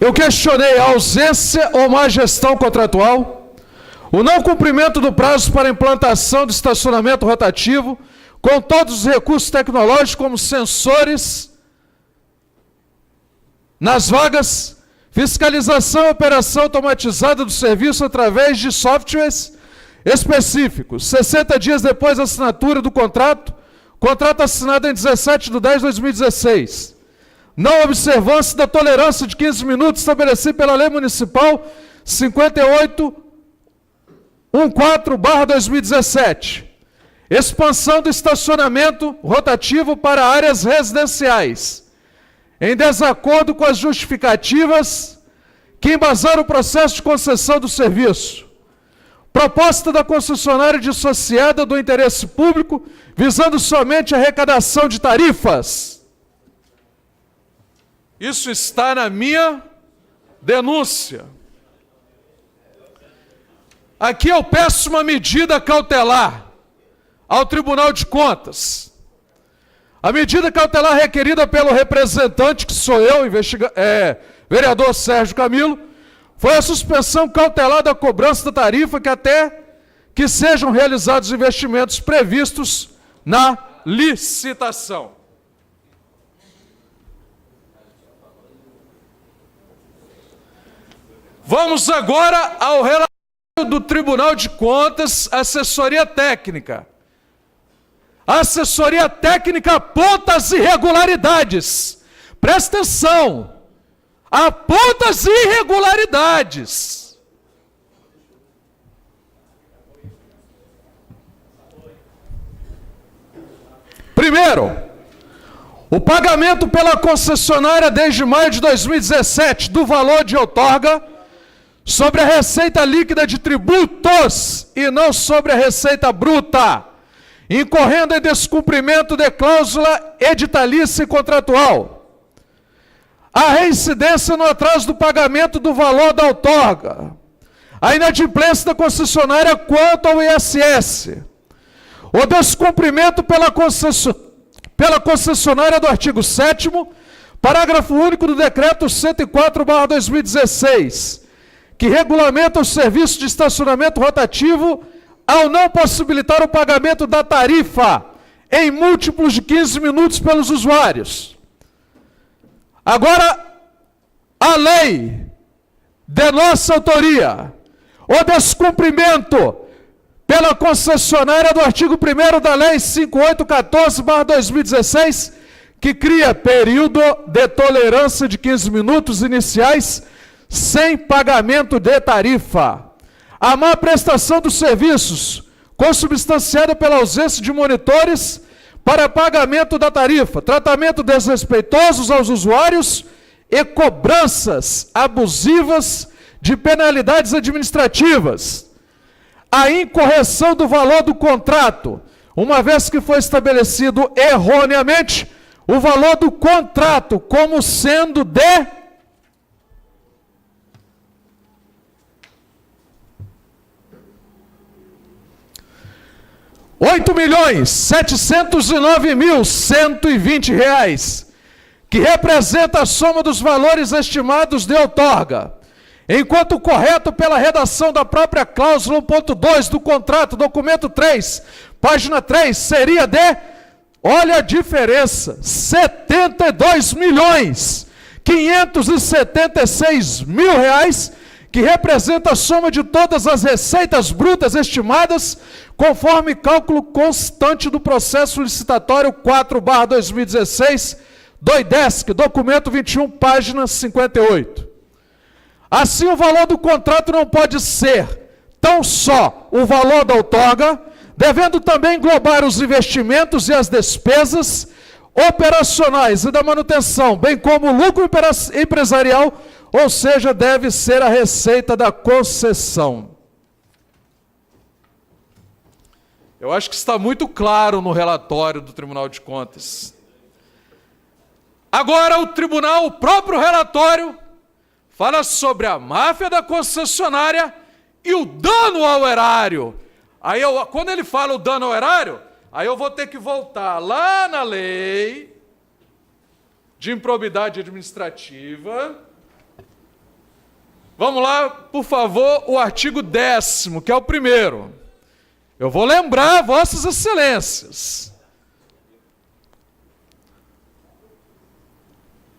Eu questionei a ausência ou má gestão contratual, o não cumprimento do prazo para implantação do estacionamento rotativo, com todos os recursos tecnológicos como sensores nas vagas, fiscalização e operação automatizada do serviço através de softwares específicos. 60 dias depois da assinatura do contrato assinado em 17/10/2016. Não observância da tolerância de 15 minutos estabelecida pela Lei Municipal 5814/2017. Expansão do estacionamento rotativo para áreas residenciais, em desacordo com as justificativas que embasaram o processo de concessão do serviço. Proposta da concessionária dissociada do interesse público, visando somente a arrecadação de tarifas. Isso está na minha denúncia. Aqui eu peço uma medida cautelar ao Tribunal de Contas. A medida cautelar requerida pelo representante, que sou eu, vereador Sérgio Camilo, foi a suspensão cautelar da cobrança da tarifa até que sejam realizados investimentos previstos na licitação. Vamos agora ao relatório do Tribunal de Contas, assessoria técnica. A assessoria técnica aponta as irregularidades. Presta atenção. Aponta as irregularidades. Primeiro, o pagamento pela concessionária desde maio de 2017 do valor de outorga sobre a receita líquida de tributos e não sobre a receita bruta, incorrendo em descumprimento de cláusula editalícia e contratual. A reincidência no atraso do pagamento do valor da outorga. A inadimplência da concessionária quanto ao ISS. O descumprimento pela concessionária do artigo 7º, parágrafo único do decreto 104/2016, que regulamenta o serviço de estacionamento rotativo ao não possibilitar o pagamento da tarifa em múltiplos de 15 minutos pelos usuários. Agora, a lei de nossa autoria, o descumprimento pela concessionária do artigo 1º da lei 5814/2016, que cria período de tolerância de 15 minutos iniciais sem pagamento de tarifa. A má prestação dos serviços, consubstanciada pela ausência de monitores para pagamento da tarifa, tratamento desrespeitosos aos usuários e cobranças abusivas de penalidades administrativas. A incorreção do valor do contrato, uma vez que foi estabelecido erroneamente o valor do contrato como sendo de R$8.709.120, que representa a soma dos valores estimados de outorga, enquanto o correto pela redação da própria cláusula 1.2 do contrato, documento 3, página 3, seria de, olha a diferença, R$72.576.000, que representa a soma de todas as receitas brutas estimadas, conforme cálculo constante do processo licitatório 4/2016, do IDESC, documento 21, página 58. Assim, o valor do contrato não pode ser tão só o valor da outorga, devendo também englobar os investimentos e as despesas operacionais e da manutenção, bem como o lucro empresarial, ou seja, deve ser a receita da concessão. Eu acho que está muito claro no relatório do Tribunal de Contas. Agora o próprio relatório, fala sobre a máfia da concessionária e o dano ao erário. Aí quando ele fala o dano ao erário, aí eu vou ter que voltar lá na lei de improbidade administrativa. Vamos lá, por favor, o artigo 10º, que é o primeiro. Eu vou lembrar, vossas excelências.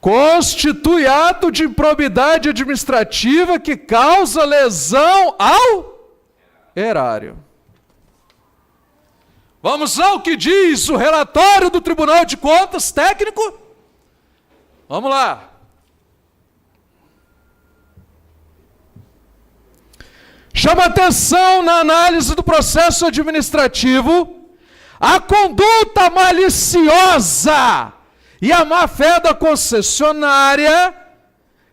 Constitui ato de improbidade administrativa que causa lesão ao erário. Vamos ao que diz o relatório do Tribunal de Contas técnico? Vamos lá. Chama atenção na análise do processo administrativo a conduta maliciosa e a má-fé da concessionária,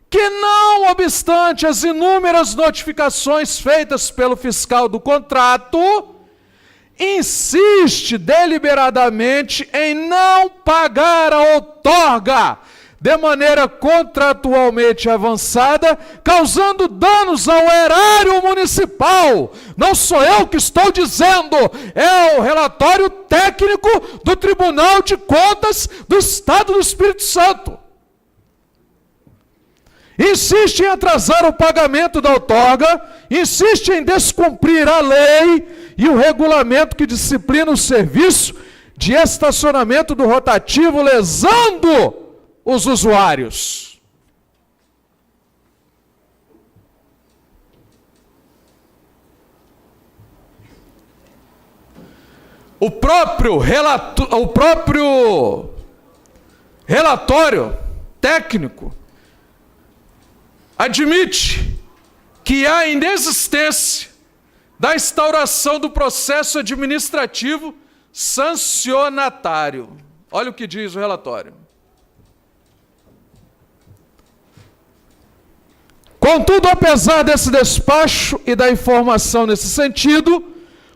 que não obstante as inúmeras notificações feitas pelo fiscal do contrato, insiste deliberadamente em não pagar a outorga de maneira contratualmente avançada, causando danos ao erário municipal. Não sou eu que estou dizendo, é o relatório técnico do Tribunal de Contas do Estado do Espírito Santo. Insiste em atrasar o pagamento da outorga, insiste em descumprir a lei e o regulamento que disciplina o serviço de estacionamento do rotativo, lesando os usuários. O próprio relatório técnico admite que há inexistência da instauração do processo administrativo sancionatário. Olha o que diz o relatório. Contudo, apesar desse despacho e da informação nesse sentido,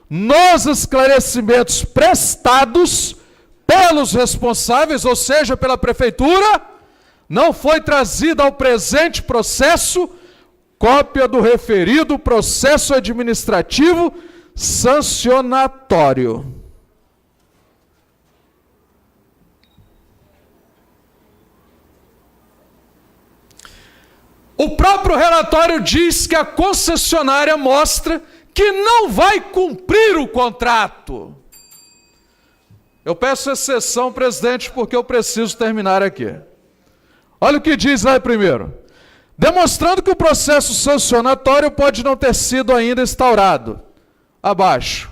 nos esclarecimentos prestados pelos responsáveis, ou seja, pela Prefeitura, não foi trazida ao presente processo cópia do referido processo administrativo sancionatório. O próprio relatório diz que a concessionária mostra que não vai cumprir o contrato. Eu peço exceção, presidente, porque eu preciso terminar aqui. Olha o que diz lá primeiro. Demonstrando que o processo sancionatório pode não ter sido ainda instaurado. Abaixo.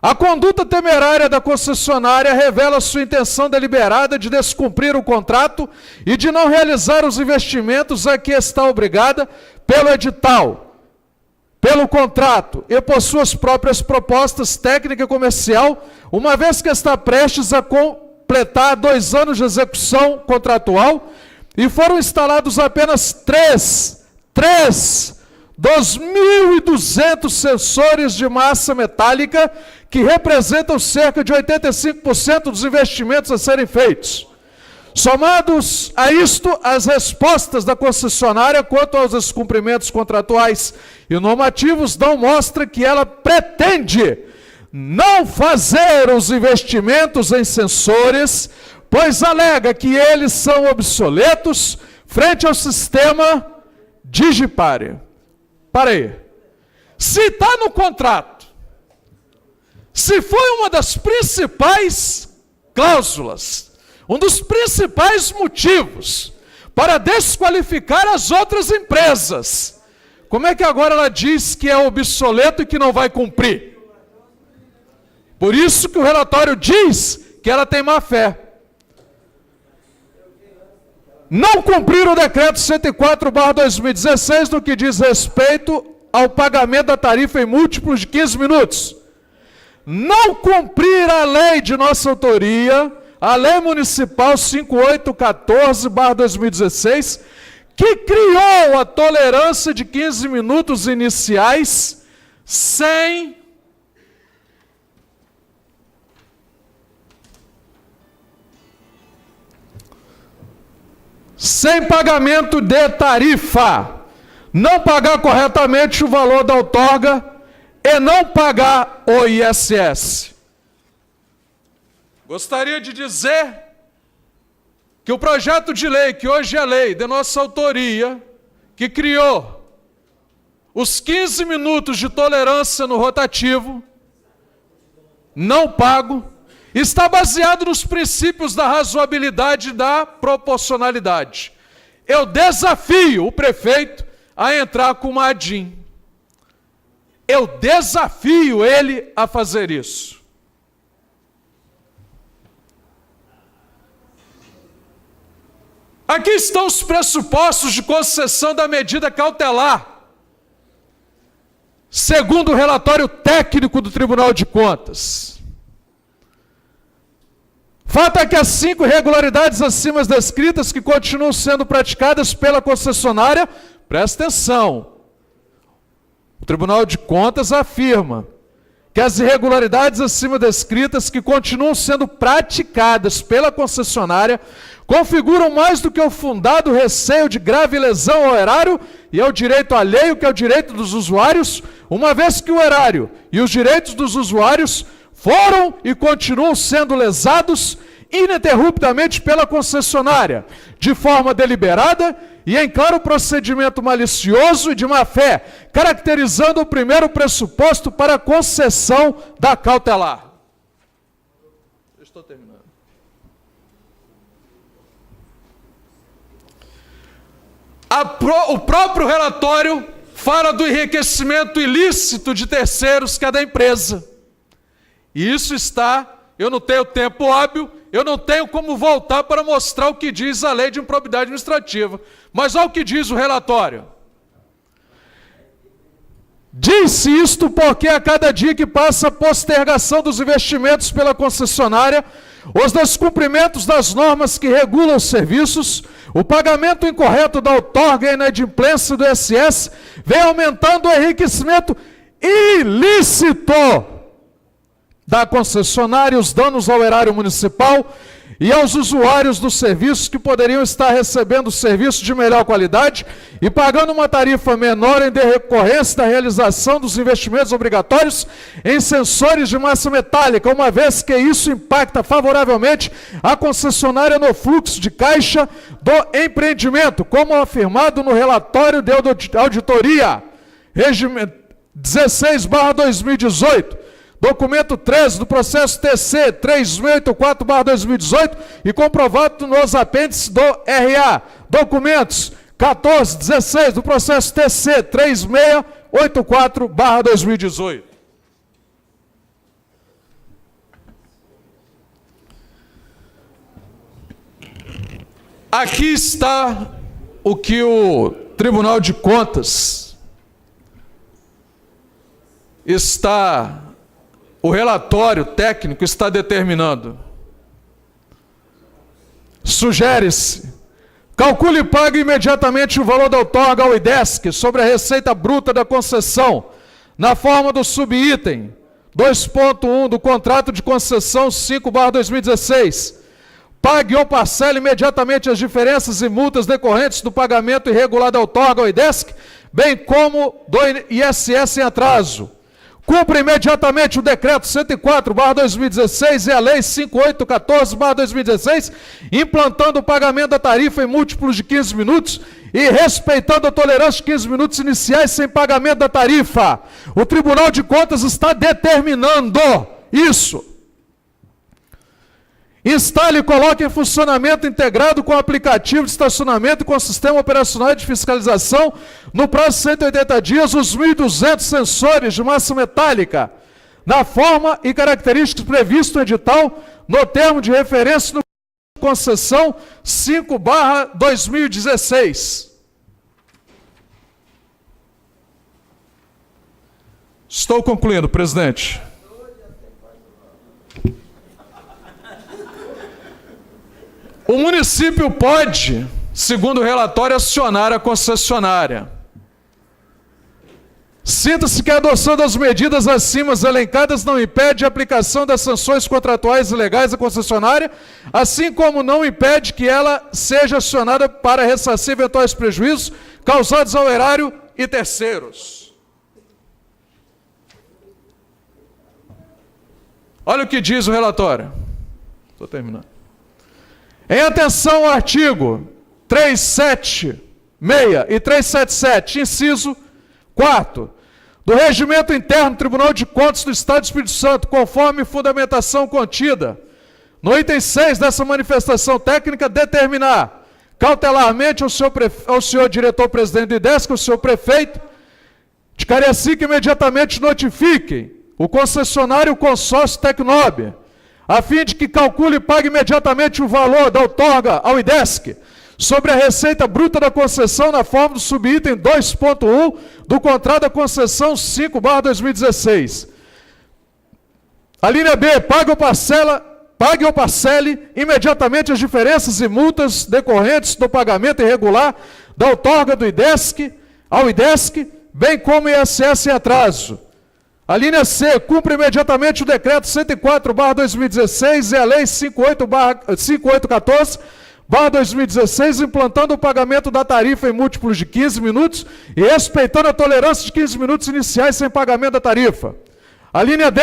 A conduta temerária da concessionária revela sua intenção deliberada de descumprir o contrato e de não realizar os investimentos a que está obrigada pelo edital, pelo contrato e por suas próprias propostas técnica e comercial, uma vez que está prestes a completar 2 anos de execução contratual e foram instalados apenas 3 dos 1.200 sensores de massa metálica, que representam cerca de 85% dos investimentos a serem feitos. Somados a isto, as respostas da concessionária quanto aos descumprimentos contratuais e normativos dão mostra que ela pretende não fazer os investimentos em sensores, pois alega que eles são obsoletos frente ao sistema Digipare. Para aí. Se está no contrato, se foi uma das principais cláusulas, um dos principais motivos para desqualificar as outras empresas, como é que agora ela diz que é obsoleto e que não vai cumprir? Por isso que o relatório diz que ela tem má fé. Não cumprir o decreto 104/2016 no que diz respeito ao pagamento da tarifa em múltiplos de 15 minutos. Não cumprir a lei de nossa autoria, a Lei Municipal 5814/2016, que criou a tolerância de 15 minutos iniciais sem pagamento de tarifa, não pagar corretamente o valor da outorga e não pagar o ISS. Gostaria de dizer que o projeto de lei, que hoje é lei de nossa autoria, que criou os 15 minutos de tolerância no rotativo, não pago, está baseado nos princípios da razoabilidade e da proporcionalidade. Eu desafio o prefeito a entrar com uma ADIM. Eu desafio ele a fazer isso. Aqui estão os pressupostos de concessão da medida cautelar, segundo o relatório técnico do Tribunal de Contas. Fato é que as 5 irregularidades acima descritas que continuam sendo praticadas pela concessionária, presta atenção, o Tribunal de Contas afirma, que as irregularidades acima descritas, que continuam sendo praticadas pela concessionária, configuram mais do que o fundado receio de grave lesão ao erário e ao direito alheio, que é o direito dos usuários, uma vez que o erário e os direitos dos usuários foram e continuam sendo lesados ininterruptamente pela concessionária, de forma deliberada e em claro procedimento malicioso e de má-fé, caracterizando o primeiro pressuposto para a concessão da cautelar. Estou terminando. O próprio relatório fala do enriquecimento ilícito de terceiros, que é da empresa. E isso está, eu não tenho tempo hábil, eu não tenho como voltar para mostrar o que diz a lei de improbidade administrativa. Mas olha o que diz o relatório. Diz-se isto porque a cada dia que passa a postergação dos investimentos pela concessionária, os descumprimentos das normas que regulam os serviços, o pagamento incorreto da outorga e a inadimplência do ISS, vem aumentando o enriquecimento ilícito da concessionária, os danos ao erário municipal e aos usuários dos serviços que poderiam estar recebendo serviço de melhor qualidade e pagando uma tarifa menor em decorrência da realização dos investimentos obrigatórios em sensores de massa metálica, uma vez que isso impacta favoravelmente a concessionária no fluxo de caixa do empreendimento, como afirmado no relatório de auditoria 16/2018, documento 13 do processo TC 3684/2018 e comprovado nos apêndices do RA. Documentos 14, 16 do processo TC 3684/2018. Aqui está o que o Tribunal de Contas o relatório técnico está determinando. Sugere-se: calcule e pague imediatamente o valor da outorga ao IDESC sobre a receita bruta da concessão, na forma do subitem 2.1 do contrato de concessão 5/2016. Pague ou parcele imediatamente as diferenças e multas decorrentes do pagamento irregular da outorga ao IDESC, bem como do ISS em atraso. Cumpra imediatamente o decreto 104/2016 e a lei 5814/2016, implantando o pagamento da tarifa em múltiplos de 15 minutos e respeitando a tolerância de 15 minutos iniciais sem pagamento da tarifa. O Tribunal de Contas está determinando isso. Instale e coloque em funcionamento integrado com o aplicativo de estacionamento e com o sistema operacional de fiscalização, no prazo de 180 dias, os 1.200 sensores de massa metálica, na forma e características previstas no edital, no termo de referência no concessão 5/2016. Estou concluindo, presidente. O município pode, segundo o relatório, acionar a concessionária. Sinta-se que a adoção das medidas acima elencadas não impede a aplicação das sanções contratuais e legais à concessionária, assim como não impede que ela seja acionada para ressarcir eventuais prejuízos causados ao erário e terceiros. Olha o que diz o relatório. Estou terminando. Em atenção ao artigo 376 e 377, inciso 4, do Regimento Interno do Tribunal de Contas do Estado do Espírito Santo, conforme fundamentação contida no item 6 dessa manifestação técnica, determinar cautelarmente ao senhor diretor-presidente do IDESC, ao senhor prefeito de Cariacica, imediatamente notifiquem o concessionário, o consórcio Tecnob, a fim de que calcule e pague imediatamente o valor da outorga ao IDESC sobre a receita bruta da concessão na forma do subitem 2.1 do contrato da concessão 5/2016. A linha B, pague ou parcele imediatamente as diferenças e multas decorrentes do pagamento irregular da outorga do IDESC ao IDESC, bem como ISS em atraso. A linha C, cumpre imediatamente o decreto 104/2016 e a lei 5814/2016, implantando o pagamento da tarifa em múltiplos de 15 minutos e respeitando a tolerância de 15 minutos iniciais sem pagamento da tarifa. A linha D,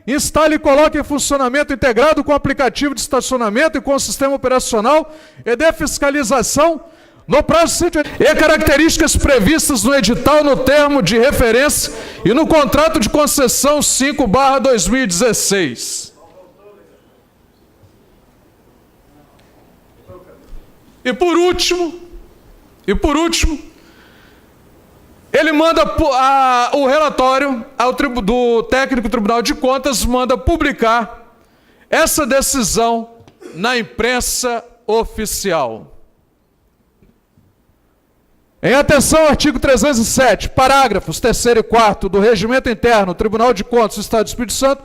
instale e coloque em funcionamento integrado com o aplicativo de estacionamento e com o sistema operacional e de fiscalização no prazo de 180 e características previstas no edital, no termo de referência e no contrato de concessão 5/2016. E por último, ele manda o relatório do técnico Tribunal de Contas, manda publicar essa decisão na imprensa oficial. Em atenção ao artigo 307, parágrafos 3º e 4º do Regimento Interno, Tribunal de Contas do Estado do Espírito Santo,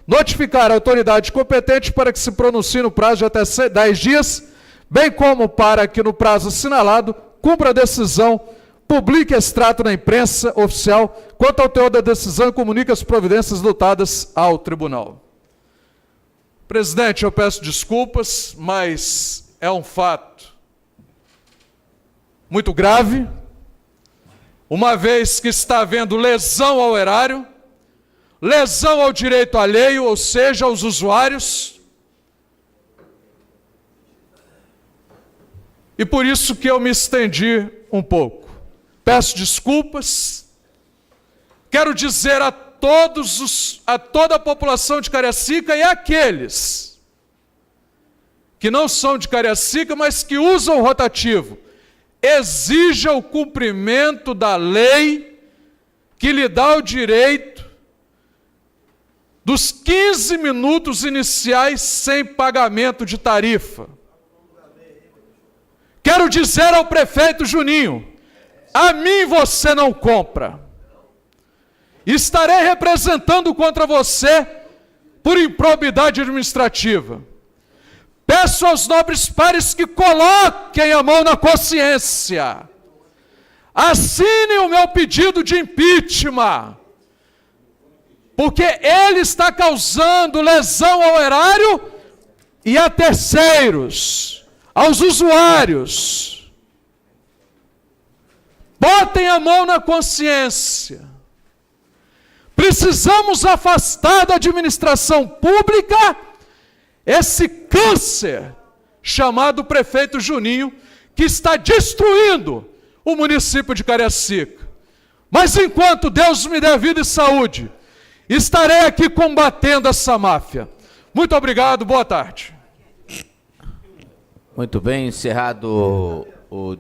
notificar a autoridade competente para que se pronuncie no prazo de até 10 dias, bem como para que no prazo assinalado cumpra a decisão, publique extrato na imprensa oficial quanto ao teor da decisão e comunique as providências adotadas ao tribunal. Presidente, eu peço desculpas, mas é um fato muito grave, uma vez que está havendo lesão ao erário, lesão ao direito alheio, ou seja, aos usuários, e por isso que eu me estendi um pouco. Peço desculpas, quero dizer a toda a população de Cariacica e àqueles que não são de Cariacica, mas que usam o rotativo, exija o cumprimento da lei que lhe dá o direito dos 15 minutos iniciais sem pagamento de tarifa. Quero dizer ao prefeito Juninho, a mim você não compra. Estarei representando contra você por improbidade administrativa. Peço aos nobres pares que coloquem a mão na consciência. Assinem o meu pedido de impeachment, porque ele está causando lesão ao erário e a terceiros, aos usuários. Botem a mão na consciência. Precisamos afastar da administração pública esse câncer chamado prefeito Juninho, que está destruindo o município de Cariacica. Mas enquanto Deus me der vida e saúde, estarei aqui combatendo essa máfia. Muito obrigado, boa tarde. Muito bem, encerrado o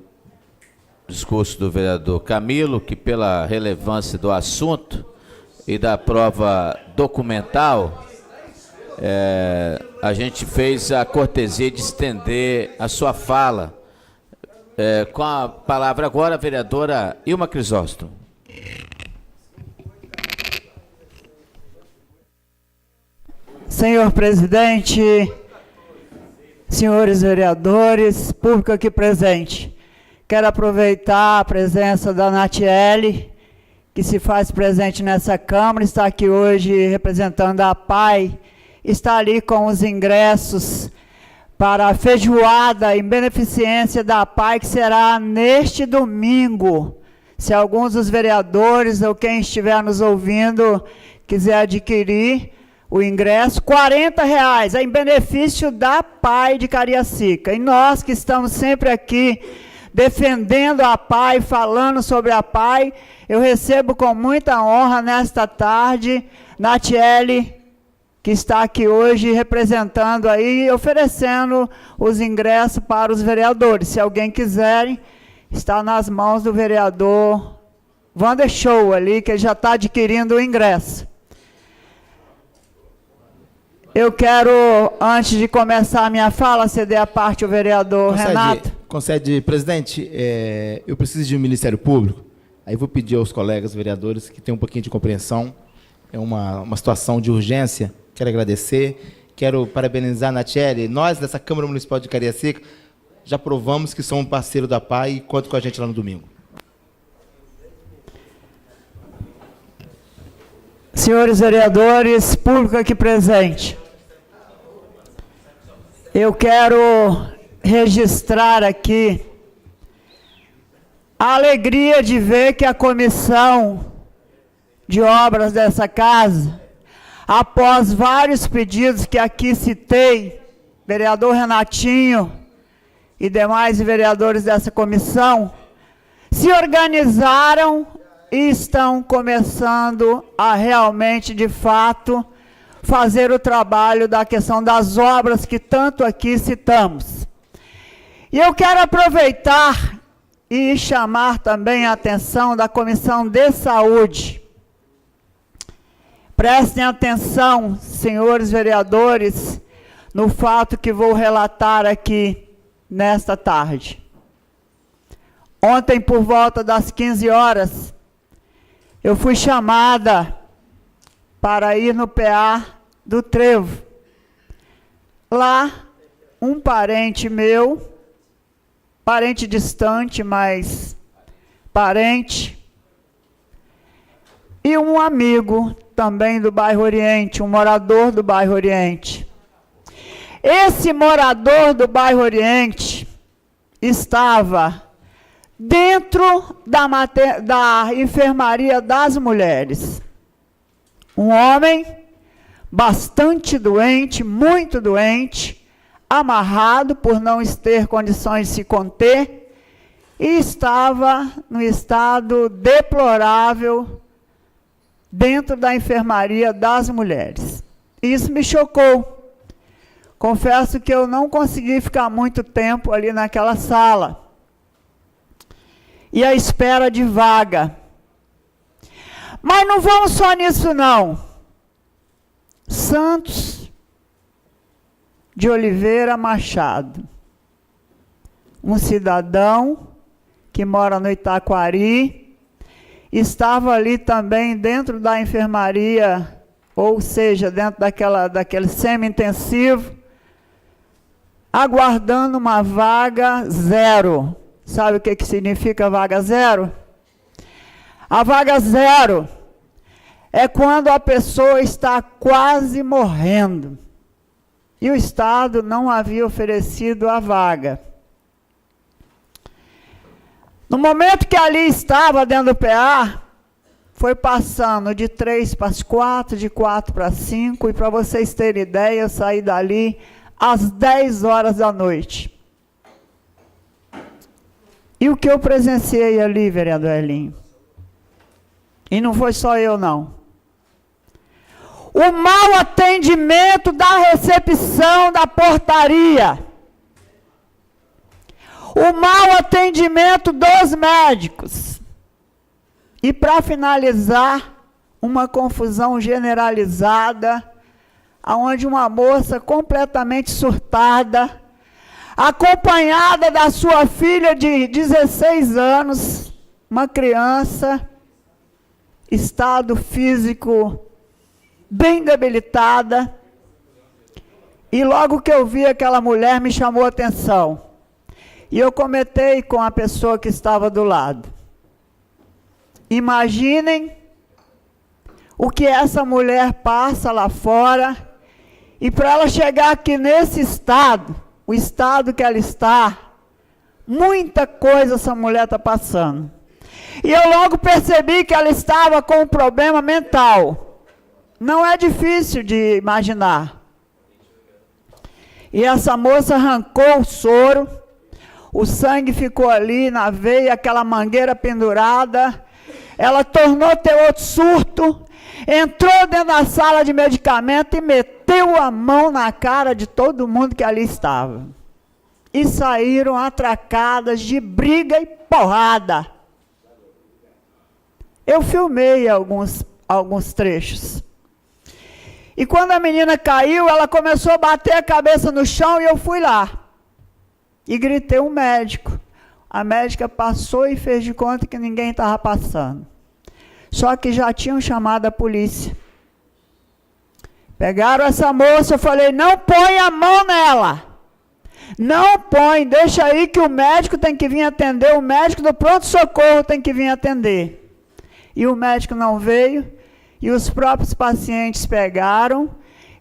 discurso do vereador Camilo, que pela relevância do assunto e da prova documental, a gente fez a cortesia de estender a sua fala. Com a palavra agora a vereadora Ilma Crisóstomo. Senhor presidente, senhores vereadores, público aqui presente, quero aproveitar a presença da Natiele, que se faz presente nessa Câmara, está aqui hoje representando a PAI, está ali com os ingressos para a feijoada em beneficência da PAI, que será neste domingo. Se alguns dos vereadores ou quem estiver nos ouvindo quiser adquirir o ingresso, R$40, em benefício da PAI de Cariacica. E nós que estamos sempre aqui defendendo a PAI, falando sobre a PAI, eu recebo com muita honra nesta tarde Natiele, que está aqui hoje representando aí, oferecendo os ingressos para os vereadores. Se alguém quiser, está nas mãos do vereador Wander Show ali, que ele já está adquirindo o ingresso. Eu quero, antes de começar a minha fala, ceder a parte ao vereador Renato. Concede, presidente, eu preciso de um Ministério Público, aí vou pedir aos colegas vereadores que tenham um pouquinho de compreensão, é uma situação de urgência. Quero agradecer, quero parabenizar a Natiele. Nós, dessa Câmara Municipal de Cariacica, já provamos que somos parceiro da PAI e conta com a gente lá no domingo. Senhores vereadores, público aqui presente, eu quero registrar aqui a alegria de ver que a comissão de obras dessa casa, após vários pedidos que aqui citei, vereador Renatinho e demais vereadores dessa comissão, se organizaram e estão começando a realmente, de fato, fazer o trabalho da questão das obras que tanto aqui citamos. E eu quero aproveitar e chamar também a atenção da Comissão de Saúde. Prestem atenção, senhores vereadores, no fato que vou relatar aqui nesta tarde. Ontem, por volta das 15 horas, eu fui chamada para ir no PA do Trevo. Lá, um parente meu, parente distante, mas parente, e um amigo também do bairro Oriente, um morador do bairro Oriente. Esse morador do bairro Oriente estava dentro da enfermaria das mulheres. Um homem bastante doente, muito doente, amarrado por não ter condições de se conter, e estava no estado deplorável dentro da enfermaria das mulheres. Isso me chocou. Confesso que eu não consegui ficar muito tempo ali naquela sala. E à espera de vaga. Mas não vamos só nisso, não. Santos de Oliveira Machado, um cidadão que mora no Itaquari, estava ali também dentro da enfermaria, ou seja, dentro daquele semi-intensivo, aguardando uma vaga zero. Sabe o que significa vaga zero? A vaga zero é quando a pessoa está quase morrendo e o Estado não havia oferecido a vaga. No momento que ali estava dentro do PA, foi passando de 3 para as 4, de 4 para 5, e para vocês terem ideia, eu saí dali às 10 horas da noite. E o que eu presenciei ali, vereador Elinho? E não foi só eu, não. O mau atendimento da recepção da portaria. O mau atendimento dos médicos. E para finalizar, uma confusão generalizada, onde uma moça completamente surtada, acompanhada da sua filha de 16 anos, uma criança, estado físico bem debilitada, e logo que eu vi aquela mulher me chamou a atenção, e eu comentei com a pessoa que estava do lado. Imaginem o que essa mulher passa lá fora, e para ela chegar aqui nesse estado, o estado que ela está, muita coisa essa mulher está passando. E eu logo percebi que ela estava com um problema mental. Não é difícil de imaginar. E essa moça arrancou o soro, o sangue ficou ali na veia, aquela mangueira pendurada. Ela tornou a ter outro surto, entrou dentro da sala de medicamento e meteu a mão na cara de todo mundo que ali estava. E saíram atracadas de briga e porrada. Eu filmei alguns trechos. E quando a menina caiu, ela começou a bater a cabeça no chão e eu fui lá. E gritei um médico. A médica passou e fez de conta que ninguém estava passando. Só que já tinham chamado a polícia. Pegaram essa moça, eu falei, não põe a mão nela. Não põe, deixa aí que o médico tem que vir atender, o médico do pronto-socorro tem que vir atender. E o médico não veio, E os próprios pacientes pegaram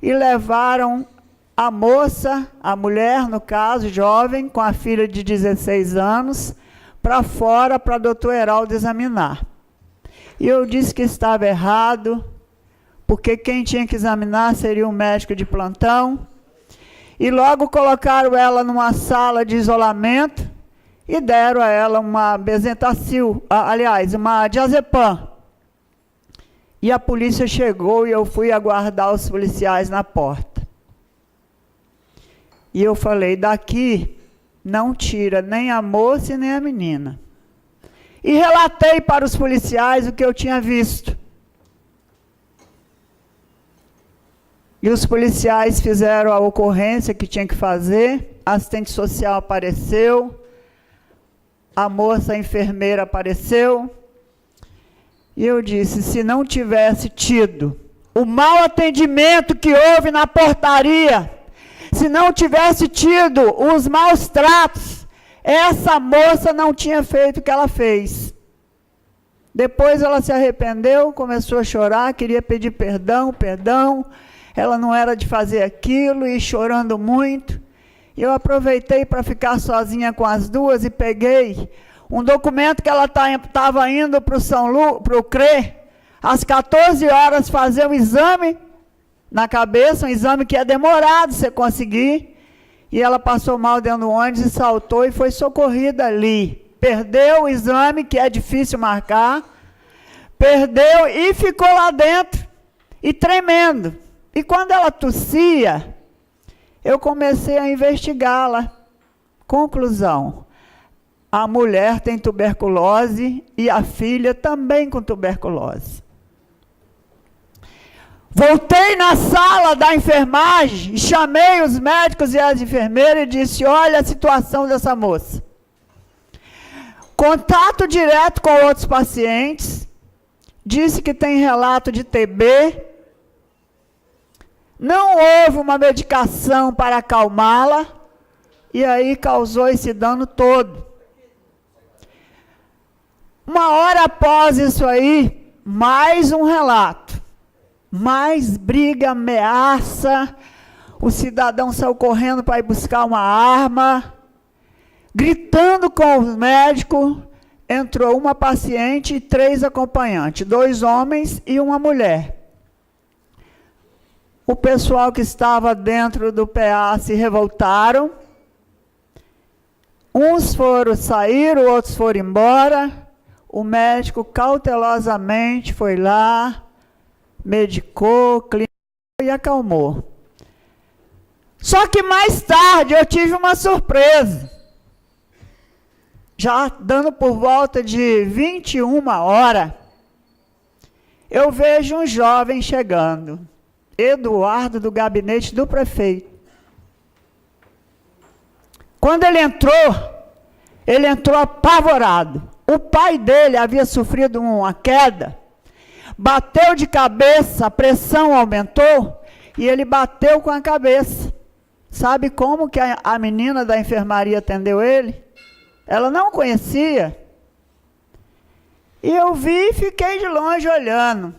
e levaram a moça, a mulher, no caso, jovem, com a filha de 16 anos, para fora para o doutor Heraldo examinar. E eu disse que estava errado, porque quem tinha que examinar seria um médico de plantão. E logo colocaram ela numa sala de isolamento e deram a ela uma Bezentacil, aliás, uma diazepam. E a polícia chegou e eu fui aguardar os policiais na porta. E eu falei, daqui não tira nem a moça e nem a menina. E relatei para os policiais o que eu tinha visto. E os policiais fizeram a ocorrência que tinha que fazer, a assistente social apareceu, a moça, a enfermeira apareceu, e eu disse, se não tivesse tido o mau atendimento que houve na portaria, se não tivesse tido os maus tratos, essa moça não tinha feito o que ela fez. Depois ela se arrependeu, começou a chorar, queria pedir perdão, ela não era de fazer aquilo, e chorando muito. E eu aproveitei para ficar sozinha com as duas e peguei um documento que ela estava indo para o CRE, às 14 horas, fazer um exame na cabeça, um exame que é demorado você conseguir, e ela passou mal dentro do ônibus e saltou e foi socorrida ali. Perdeu o exame, que é difícil marcar, perdeu e ficou lá dentro, e tremendo. E quando ela tossia, eu comecei a investigá-la. Conclusão, a mulher tem tuberculose e a filha também com tuberculose. Voltei na sala da enfermagem, chamei os médicos e as enfermeiras e disse, olha a situação dessa moça. Contato direto com outros pacientes, disse que tem relato de TB, não houve uma medicação para acalmá-la, e aí causou esse dano todo. Uma hora após isso aí, mais um relato. Mais briga, ameaça, o cidadão saiu correndo para ir buscar uma arma, gritando com o médico, entrou uma paciente e 3 acompanhantes, 2 homens e uma mulher. O pessoal que estava dentro do PA se revoltaram, uns saíram, outros foram embora, o médico cautelosamente foi lá, medicou, clinicou e acalmou. Só que mais tarde eu tive uma surpresa. Já dando por volta de 21 horas, eu vejo um jovem chegando, Eduardo, do gabinete do prefeito. Quando ele entrou apavorado. O pai dele havia sofrido uma queda, bateu de cabeça, a pressão aumentou e ele bateu com a cabeça. Sabe como que a menina da enfermaria atendeu ele? Ela não conhecia. E eu vi e fiquei de longe olhando.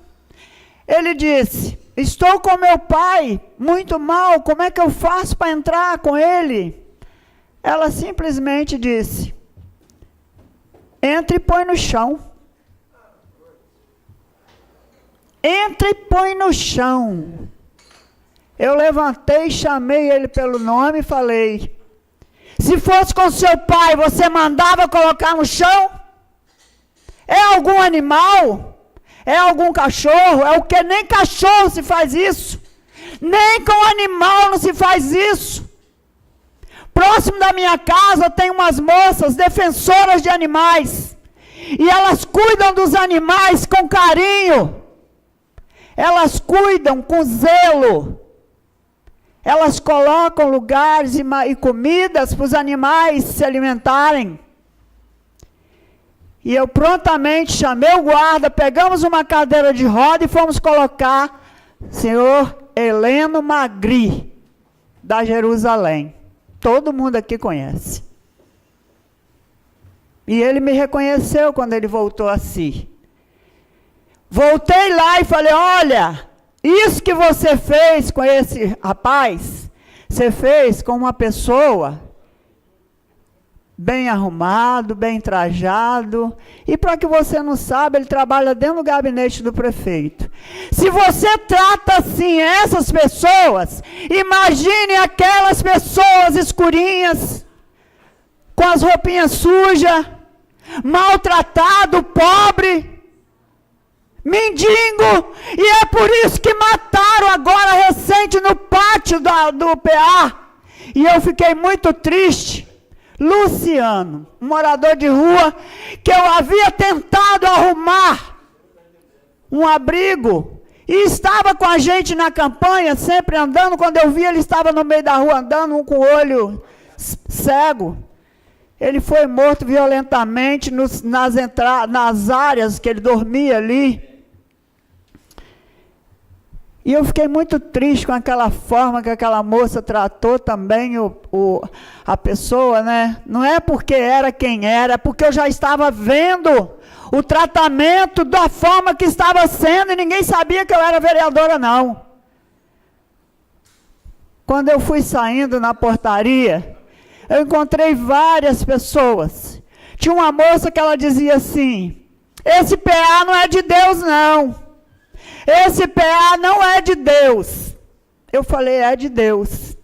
Ele disse, estou com meu pai, muito mal, como é que eu faço para entrar com ele? Ela simplesmente disse, entra e põe no chão. Entra e põe no chão. Eu levantei, chamei ele pelo nome e falei, se fosse com seu pai, você mandava colocar no chão? É algum animal? É algum cachorro? É o que? Nem cachorro se faz isso. Nem com animal não se faz isso. Próximo da minha casa tem umas moças defensoras de animais. E elas cuidam dos animais com carinho. Elas cuidam com zelo. Elas colocam lugares e comidas para os animais se alimentarem. E eu prontamente chamei o guarda, pegamos uma cadeira de roda e fomos colocar senhor Heleno Magri, da Jerusalém. Todo mundo aqui conhece. E ele me reconheceu quando ele voltou a si. Voltei lá e falei, olha, isso que você fez com esse rapaz, você fez com uma pessoa bem arrumado, bem trajado, e para que você não saiba, ele trabalha dentro do gabinete do prefeito. Se você trata assim essas pessoas, imagine aquelas pessoas escurinhas, com as roupinhas sujas, maltratado, pobre, mendigo, e é por isso que mataram agora recente no pátio do PA, e eu fiquei muito triste. Luciano, um morador de rua, que eu havia tentado arrumar um abrigo, e estava com a gente na campanha, sempre andando, quando eu vi ele estava no meio da rua andando, um com o olho cego. Ele foi morto violentamente nas áreas que ele dormia ali. E eu fiquei muito triste com aquela forma que aquela moça tratou também a pessoa, né? Não é porque era quem era, é porque eu já estava vendo o tratamento da forma que estava sendo e ninguém sabia que eu era vereadora, não. Quando eu fui saindo na portaria, eu encontrei várias pessoas. Tinha uma moça que ela dizia assim, esse PA não é de Deus, não. Esse PA não é de Deus. Eu falei, é de Deus.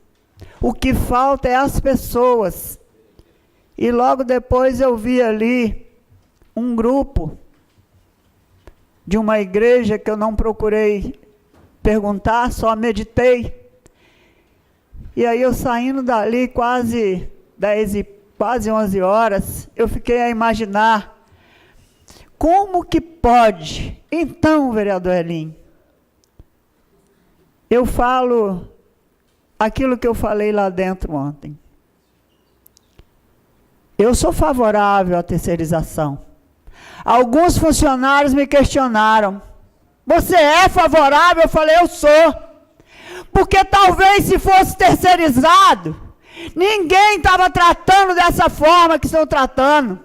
O que falta é as pessoas. E logo depois eu vi ali um grupo de uma igreja que eu não procurei perguntar, só meditei. E aí eu saindo dali quase 11 horas, eu fiquei a imaginar como que pode. Então, vereador Elim, eu falo aquilo que eu falei lá dentro ontem. Eu sou favorável à terceirização. Alguns funcionários me questionaram. Você é favorável? Eu falei, eu sou. Porque talvez se fosse terceirizado, ninguém estava tratando dessa forma que estão tratando.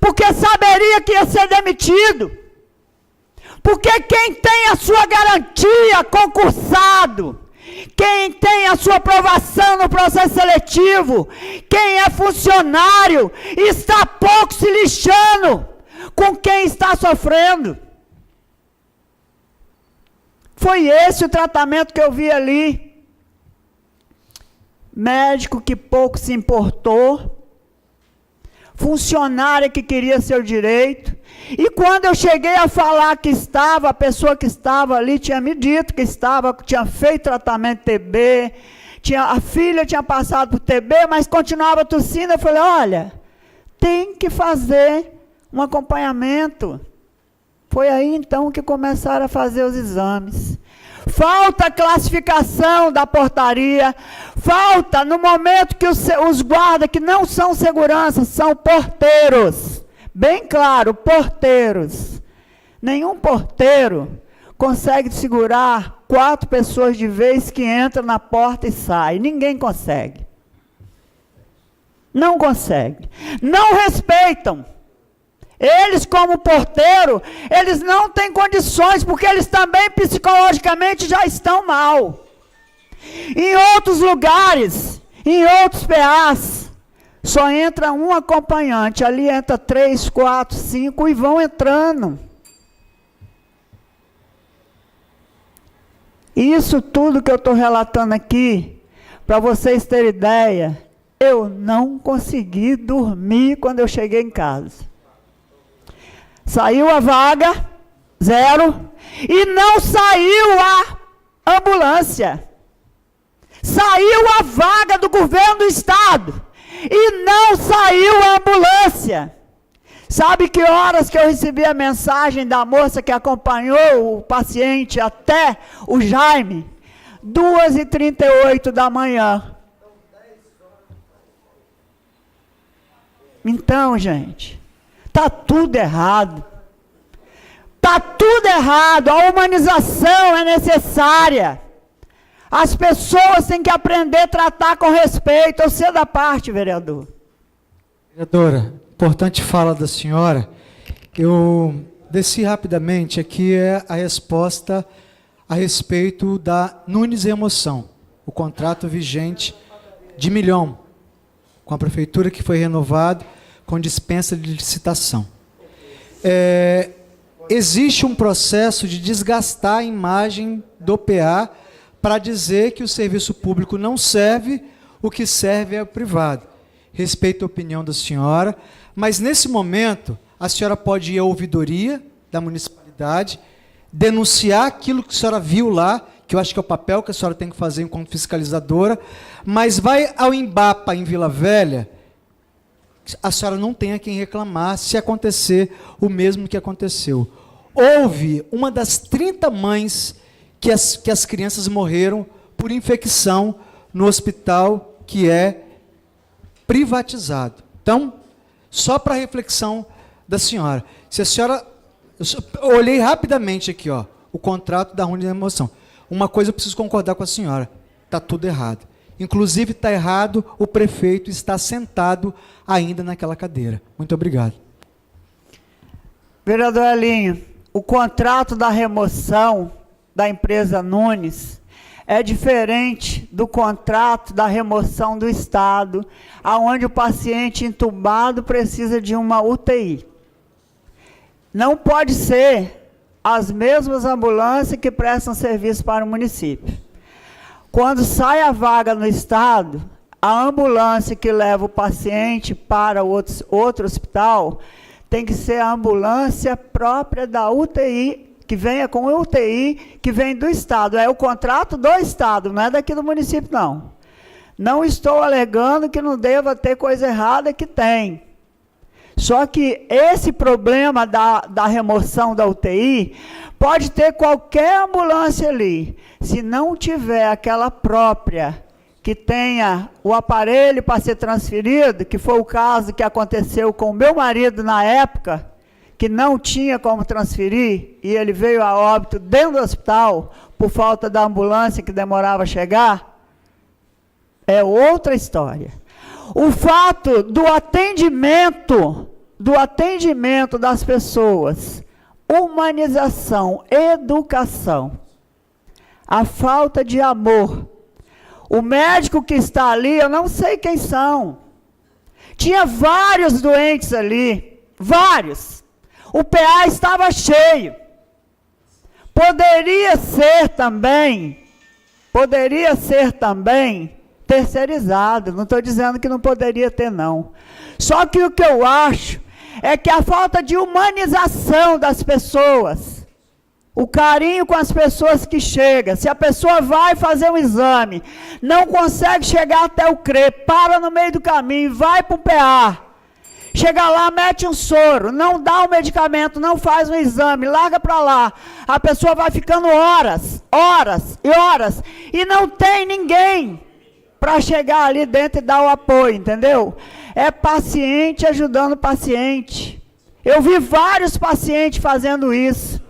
Porque saberia que ia ser demitido. Porque quem tem a sua garantia concursado, quem tem a sua aprovação no processo seletivo, quem é funcionário, está pouco se lixando com quem está sofrendo. Foi esse o tratamento que eu vi ali. Médico que pouco se importou, funcionária que queria seu direito, e quando eu cheguei a falar que estava, a pessoa que estava ali tinha me dito que tinha feito tratamento TB, a filha tinha passado por TB, mas continuava tossindo. Eu falei, olha, tem que fazer um acompanhamento. Foi aí então que começaram a fazer os exames. Falta a classificação da portaria, falta no momento que os guardas, que não são segurança, são porteiros, bem claro, porteiros. Nenhum porteiro consegue segurar 4 pessoas de vez que entra na porta e sai, ninguém consegue. Não consegue, não respeitam. Eles, como porteiro, eles não têm condições, porque eles também psicologicamente já estão mal. Em outros lugares, em outros PAs, só entra um acompanhante, ali entra 3, 4, 5 e vão entrando. Isso tudo que eu estou relatando aqui, para vocês terem ideia, eu não consegui dormir quando eu cheguei em casa. Saiu a vaga, 0, e não saiu a ambulância. Saiu a vaga do governo do estado, e não saiu a ambulância. Sabe que horas que eu recebi a mensagem da moça que acompanhou o paciente até o Jaime? 2h38 da manhã. Então, gente, está tudo errado. Está tudo errado. A humanização é necessária. As pessoas têm que aprender a tratar com respeito. Eu sei da parte, vereador. Vereadora, importante fala da senhora. Eu desci rapidamente. Aqui é a resposta a respeito da Nunes Remoção, o contrato vigente de 1 milhão, com a prefeitura, que foi renovado com dispensa de licitação. Existe um processo de desgastar a imagem do PA para dizer que o serviço público não serve, o que serve é o privado. Respeito a opinião da senhora, mas nesse momento a senhora pode ir à ouvidoria da municipalidade, denunciar aquilo que a senhora viu lá, que eu acho que é o papel que a senhora tem que fazer enquanto fiscalizadora, mas vai ao Embapa em Vila Velha, a senhora não tem a quem reclamar se acontecer o mesmo que aconteceu. Houve uma das 30 mães que as crianças morreram por infecção no hospital que é privatizado. Então, só para reflexão da senhora. Se a senhora... Eu olhei rapidamente aqui, ó, o contrato da Nunes Remoção. Uma coisa eu preciso concordar com a senhora. Está tudo errado. Inclusive, está errado o prefeito está sentado ainda naquela cadeira. Muito obrigado. Vereador Elinho, o contrato da remoção da empresa Nunes é diferente do contrato da remoção do Estado, onde o paciente entubado precisa de uma UTI. Não pode ser as mesmas ambulâncias que prestam serviço para o município. Quando sai a vaga no Estado, a ambulância que leva o paciente para outro hospital tem que ser a ambulância própria da UTI, que venha com UTI, que vem do Estado. É o contrato do Estado, não é daqui do município, não. Não estou alegando que não deva ter coisa errada, que tem. Só que esse problema da remoção da UTI, pode ter qualquer ambulância ali. Se não tiver aquela própria, que tenha o aparelho para ser transferido, que foi o caso que aconteceu com o meu marido na época, que não tinha como transferir, e ele veio a óbito dentro do hospital, por falta da ambulância que demorava a chegar, é outra história. O fato do atendimento das pessoas, humanização, educação, a falta de amor. O médico que está ali, eu não sei quem são. Tinha vários doentes ali, vários. O PA estava cheio. Poderia ser também terceirizado. Não estou dizendo que não poderia ter, não. Só que o que eu acho é que a falta de humanização das pessoas, o carinho com as pessoas que chegam, se a pessoa vai fazer um exame, não consegue chegar até o CRE, para no meio do caminho, vai para o PA, chega lá, mete um soro, não dá o medicamento, não faz um exame, larga para lá, a pessoa vai ficando horas e horas, e não tem ninguém para chegar ali dentro e dar o apoio, entendeu? É paciente ajudando paciente. Eu vi vários pacientes fazendo isso.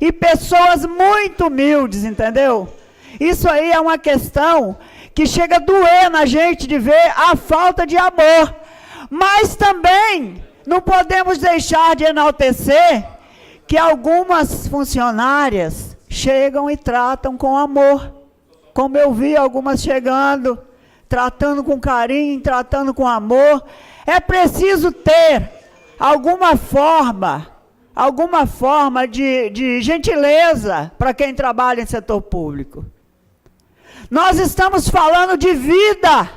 E pessoas muito humildes, entendeu? Isso aí é uma questão que chega a doer na gente de ver a falta de amor. Mas também não podemos deixar de enaltecer que algumas funcionárias chegam e tratam com amor. Como eu vi algumas chegando, tratando com carinho, tratando com amor. É preciso ter alguma forma de gentileza para quem trabalha em setor público. Nós estamos falando de vida.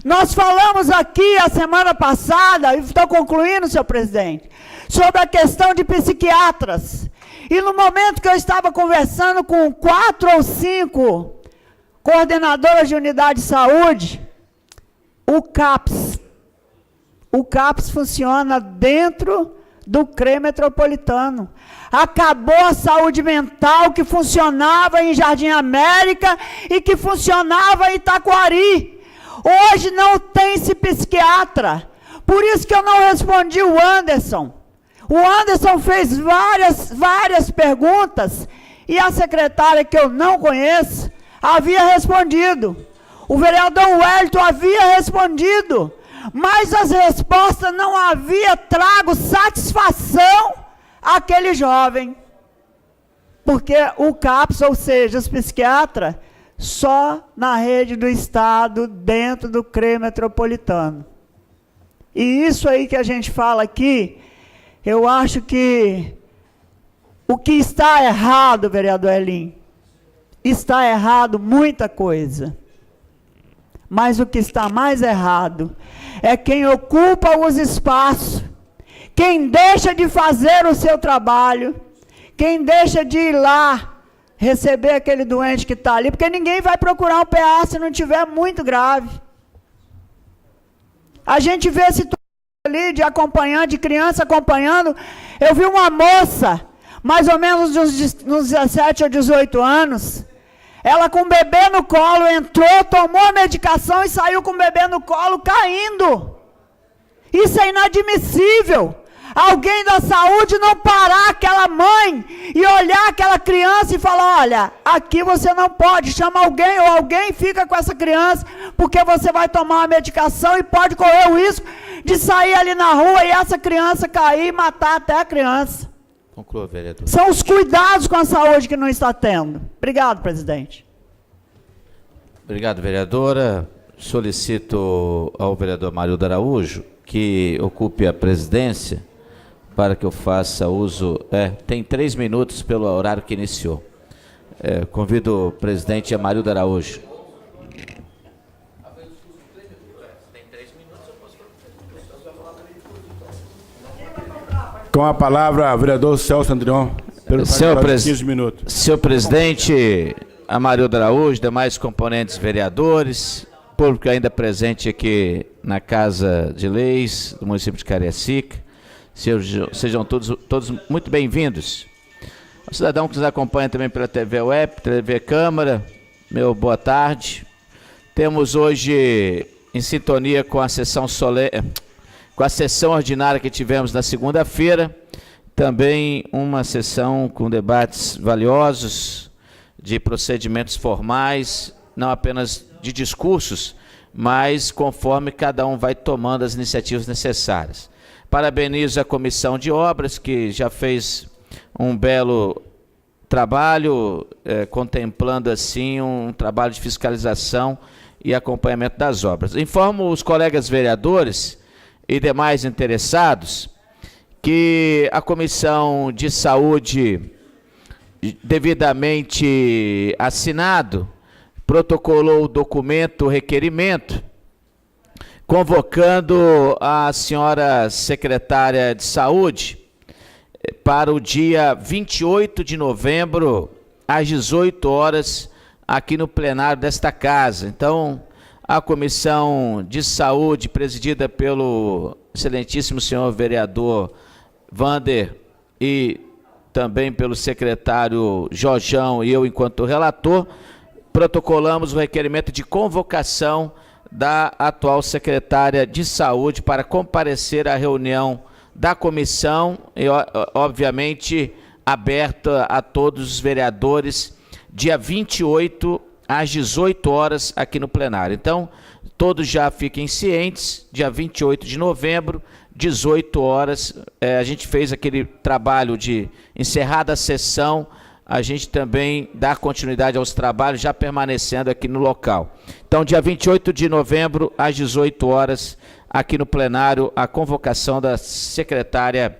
Nós falamos aqui a semana passada, e estou concluindo, senhor presidente, sobre a questão de psiquiatras. E no momento que eu estava conversando com 4 ou 5 coordenadoras de unidade de saúde, o CAPS funciona dentro do CRE metropolitano. Acabou a saúde mental que funcionava em Jardim América e que funcionava em Itacoari. Hoje não tem-se psiquiatra. Por isso que eu não respondi o Anderson. O Anderson fez várias perguntas e a secretária, que eu não conheço, havia respondido. O vereador Wellington havia respondido. Mas as respostas não havia trago satisfação aquele jovem. Porque o CAPS, ou seja, os psiquiatras, só na rede do Estado, dentro do CREA metropolitano. E isso aí que a gente fala aqui, eu acho que o que está errado, vereador Elim, está errado muita coisa. Mas o que está mais errado é quem ocupa os espaços, quem deixa de fazer o seu trabalho, quem deixa de ir lá receber aquele doente que está ali, porque ninguém vai procurar um PA se não tiver muito grave. A gente vê situações ali de acompanhante, de criança acompanhando. Eu vi uma moça, mais ou menos uns 17 ou 18 anos, ela com o bebê no colo, entrou, tomou a medicação e saiu com o bebê no colo caindo. Isso é inadmissível. Alguém da saúde não parar aquela mãe e olhar aquela criança e falar, olha, aqui você não pode, chama alguém ou alguém fica com essa criança, porque você vai tomar uma medicação e pode correr o risco de sair ali na rua e essa criança cair e matar até a criança. Conclua, vereador. São os cuidados com a saúde que não está tendo. Obrigado, presidente. Obrigado, vereadora. Solicito ao vereador Amarildo Araújo que ocupe a presidência para que eu faça uso... tem 3 minutos pelo horário que iniciou. Convido o presidente Amarildo Araújo. Com a palavra, vereador Celso Andrion, pelo 15 minutos. Senhor presidente Amarildo Araújo, demais componentes vereadores, público ainda presente aqui na Casa de Leis do município de Cariacica, sejam todos muito bem-vindos. O cidadão que nos acompanha também pela TV Web, TV Câmara, meu boa tarde. Temos hoje, em sintonia com a sessão com a sessão ordinária que tivemos na segunda-feira, também uma sessão com debates valiosos de procedimentos formais, não apenas de discursos, mas conforme cada um vai tomando as iniciativas necessárias. Parabenizo a Comissão de Obras, que já fez um belo trabalho, contemplando assim um trabalho de fiscalização e acompanhamento das obras. Informo os colegas vereadores e demais interessados que a Comissão de Saúde, devidamente assinado, protocolou o documento, o requerimento, convocando a senhora secretária de Saúde para o dia 28 de novembro, às 18 horas, aqui no plenário desta casa. Então, a Comissão de Saúde, presidida pelo excelentíssimo senhor vereador Vander e também pelo secretário Jorjão e eu enquanto relator, protocolamos o requerimento de convocação da atual secretária de Saúde para comparecer à reunião da comissão e, obviamente, aberta a todos os vereadores, dia 28 às 18 horas aqui no plenário. Então, todos já fiquem cientes, dia 28 de novembro, 18 horas, a gente fez aquele trabalho de encerrada a sessão, a gente também dá continuidade aos trabalhos, já permanecendo aqui no local. Então, dia 28 de novembro, às 18 horas, aqui no plenário, a convocação da secretária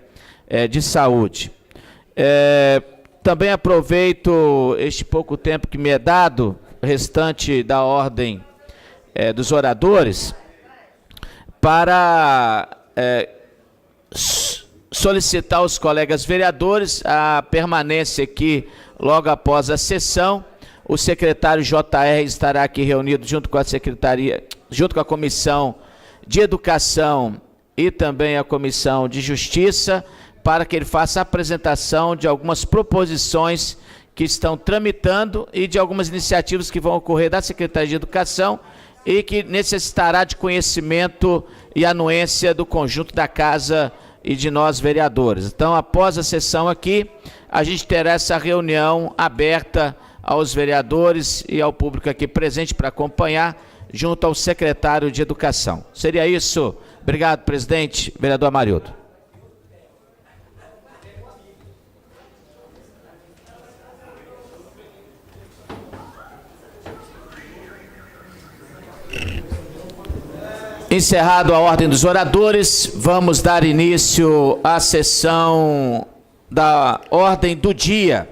de Saúde. Também aproveito este pouco tempo que me é dado, restante da ordem dos oradores, para solicitar aos colegas vereadores a permanência aqui logo após a sessão. O secretário JR estará aqui reunido junto com a secretaria, junto com a Comissão de Educação e também a Comissão de Justiça, para que ele faça a apresentação de algumas proposições que estão tramitando e de algumas iniciativas que vão ocorrer da Secretaria de Educação e que necessitará de conhecimento e anuência do conjunto da Casa e de nós vereadores. Então, após a sessão aqui, a gente terá essa reunião aberta aos vereadores e ao público aqui presente para acompanhar, junto ao secretário de Educação. Seria isso. Obrigado, presidente. Vereador Amarildo. Encerrado a ordem dos oradores, vamos dar início à sessão da ordem do dia.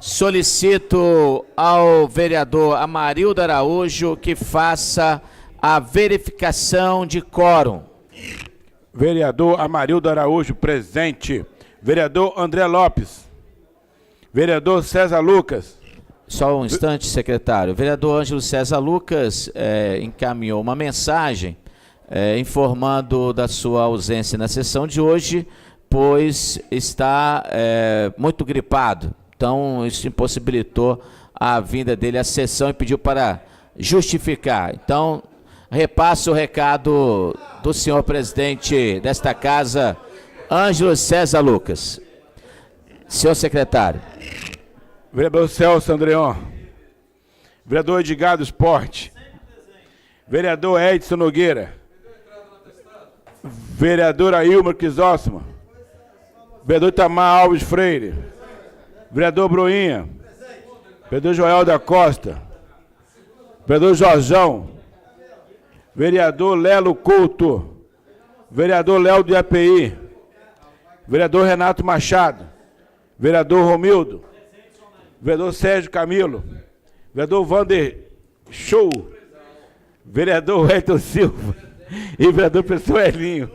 Solicito ao vereador Amarildo Araújo que faça a verificação de quórum. Vereador Amarildo Araújo, presente. Vereador André Lopes. Vereador César Lucas. Só um instante, secretário. O vereador Ângelo César Lucas encaminhou uma mensagem informando da sua ausência na sessão de hoje, pois está muito gripado. Então, isso impossibilitou a vinda dele à sessão e pediu para justificar. Então, repasso o recado do senhor presidente desta casa, Ângelo César Lucas. Senhor secretário. Vereador Celso Andreon. Vereador Edgar do Esporte. Vereador Edson Nogueira. Vereadora Ilma Crisóstomo. Vereador Itamar Alves Freire. Vereador Broinha. Vereador Joel da Costa. Vereador Jorjão. Vereador Lelo Couto. Vereador Léo do API. Vereador Renato Machado. Vereador Romildo. Vereador Sérgio Camilo. Vereador Vander Show. Vereador Wellington Silva. E vereador Pessoelinho.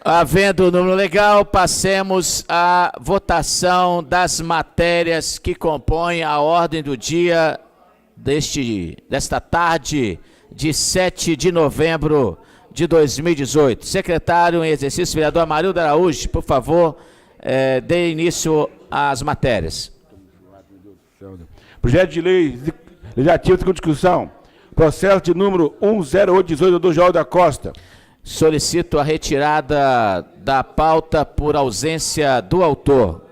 Havendo o número legal, passemos à votação das matérias que compõem a ordem do dia desta tarde de 7 de novembro de 2018. Secretário em exercício, vereador Amarildo Araújo, por favor, dê início às matérias. Projeto de lei legislativo com discussão. Processo de número 10818 do Joel da Costa. Solicito a retirada da pauta por ausência do autor.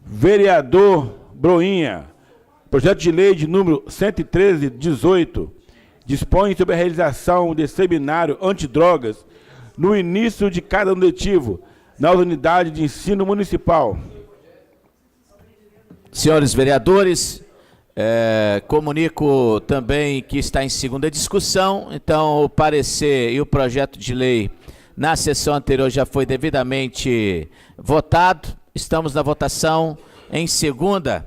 Vereador Broinha. Projeto de lei de número 11318 dispõe sobre a realização de seminário antidrogas no início de cada ano letivo na unidade de ensino municipal. Senhores vereadores, comunico também que está em segunda discussão, então o parecer e o projeto de lei na sessão anterior já foi devidamente votado. Estamos na votação em segunda.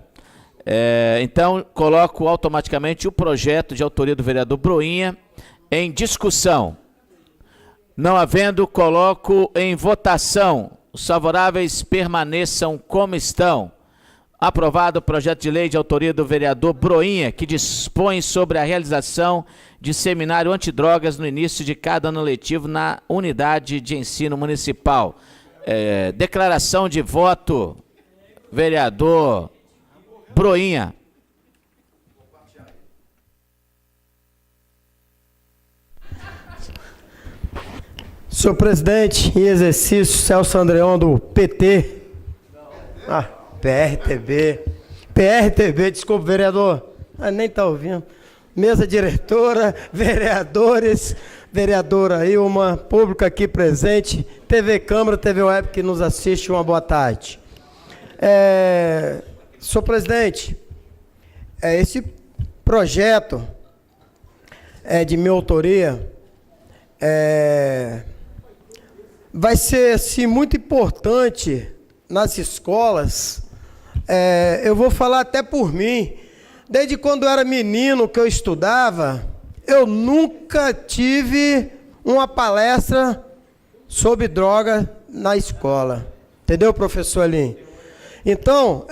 Então, coloco automaticamente o projeto de autoria do vereador Broinha em discussão. Não havendo, coloco em votação. Os favoráveis permaneçam como estão. Aprovado o projeto de lei de autoria do vereador Broinha, que dispõe sobre a realização de seminário antidrogas no início de cada ano letivo na unidade de ensino municipal. Declaração de voto, vereador Broinha. Senhor presidente, em exercício, Celso Andreon do PT. PRTB, desculpa, vereador. Nem está ouvindo. Mesa diretora, vereadores, vereadora Ilma, público aqui presente, TV Câmara, TV Web que nos assiste, uma boa tarde. Senhor presidente, esse projeto de minha autoria vai ser assim, muito importante nas escolas. Eu vou falar até por mim. Desde quando eu era menino que eu estudava, eu nunca tive uma palestra sobre droga na escola. Entendeu, professor Alim? Então,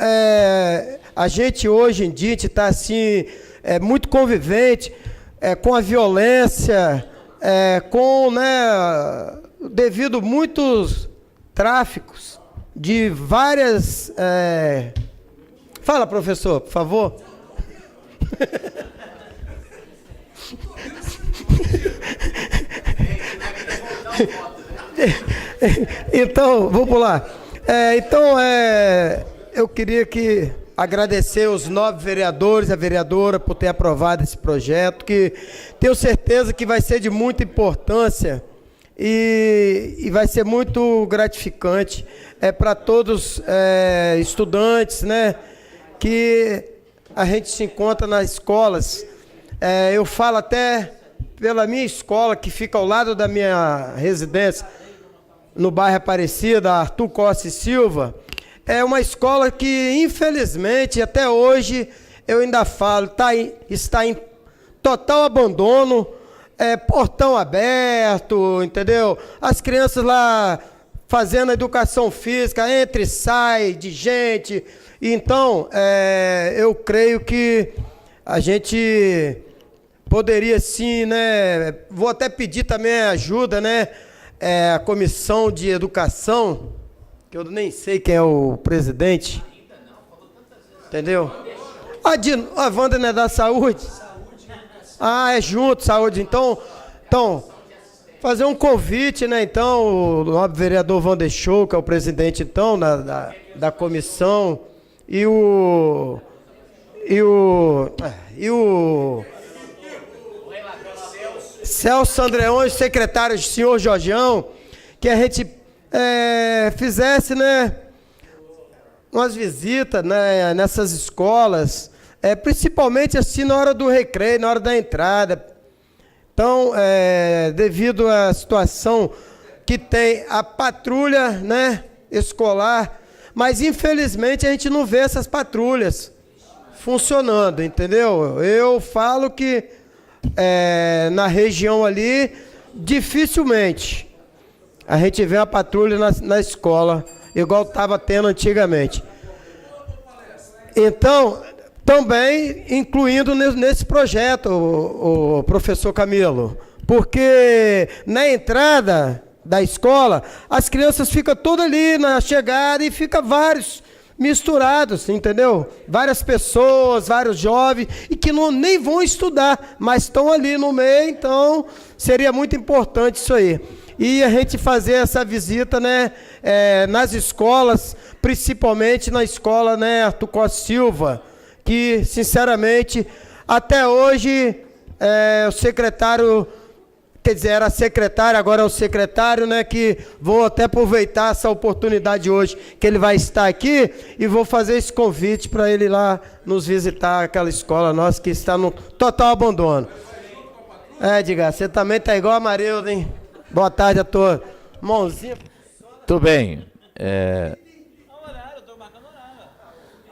a gente hoje em dia está assim, muito convivente com a violência, devido muitos tráficos de várias... Fala, professor, por favor. Então, vou pular. Eu queria agradecer os 9 vereadores, a vereadora, por ter aprovado esse projeto, que tenho certeza que vai ser de muita importância e vai ser muito gratificante para todos estudantes, né, que a gente se encontra nas escolas. Eu falo até pela minha escola, que fica ao lado da minha residência, no bairro Aparecida, Arthur Costa e Silva, é uma escola que, infelizmente, até hoje, eu ainda falo, está em total abandono, portão aberto, entendeu? As crianças lá fazendo educação física, entra e sai de gente. Então, eu creio que a gente poderia sim, né? Vou até pedir também ajuda, né? A comissão de educação, que eu nem sei quem é o presidente, entendeu? A Wanda não é da saúde? Ah, é junto, saúde. Então, fazer um convite, né? Então, o nobre vereador Wander Show, que é o presidente, então, da comissão, e o Celso Andreões, secretário do senhor Jorgeão, que a gente fizesse, né, umas visitas, né, nessas escolas, principalmente assim na hora do recreio, na hora da entrada. Então, devido à situação que tem a patrulha, né, escolar, mas infelizmente a gente não vê essas patrulhas funcionando, entendeu? Eu falo que na região ali, dificilmente a gente vê uma patrulha na escola, igual estava tendo antigamente. Então, também incluindo nesse projeto, o professor Camilo, porque na entrada da escola, as crianças ficam todas ali na chegada e fica vários misturados, entendeu? Várias pessoas, vários jovens, e que nem vão estudar, mas estão ali no meio, então seria muito importante isso aí. E a gente fazer essa visita, né, nas escolas, principalmente na escola, né, Arthur Costa Silva, que, sinceramente, até hoje, o secretário, quer dizer, era secretário, agora é o secretário, né, que vou até aproveitar essa oportunidade hoje, que ele vai estar aqui, e vou fazer esse convite para ele ir lá nos visitar, aquela escola nossa que está no total abandono. Edgar, você também está igual a Marilda, hein? Boa tarde a todos. Mãozinha. Tudo bem.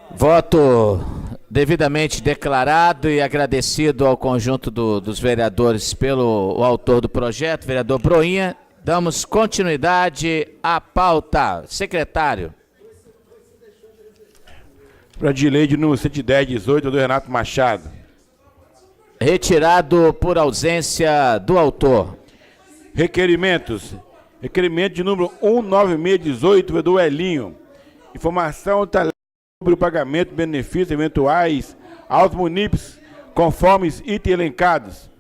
Voto devidamente declarado e agradecido ao conjunto dos vereadores pelo autor do projeto, vereador Broinha. Damos continuidade à pauta. Secretário. Para de lei de número 110/18 do Renato Machado. Retirado por ausência do autor. Requerimentos. Requerimento de número 196/18 do Elinho. Informação sobre o pagamento de benefícios eventuais aos munícipes, conforme itens elencados.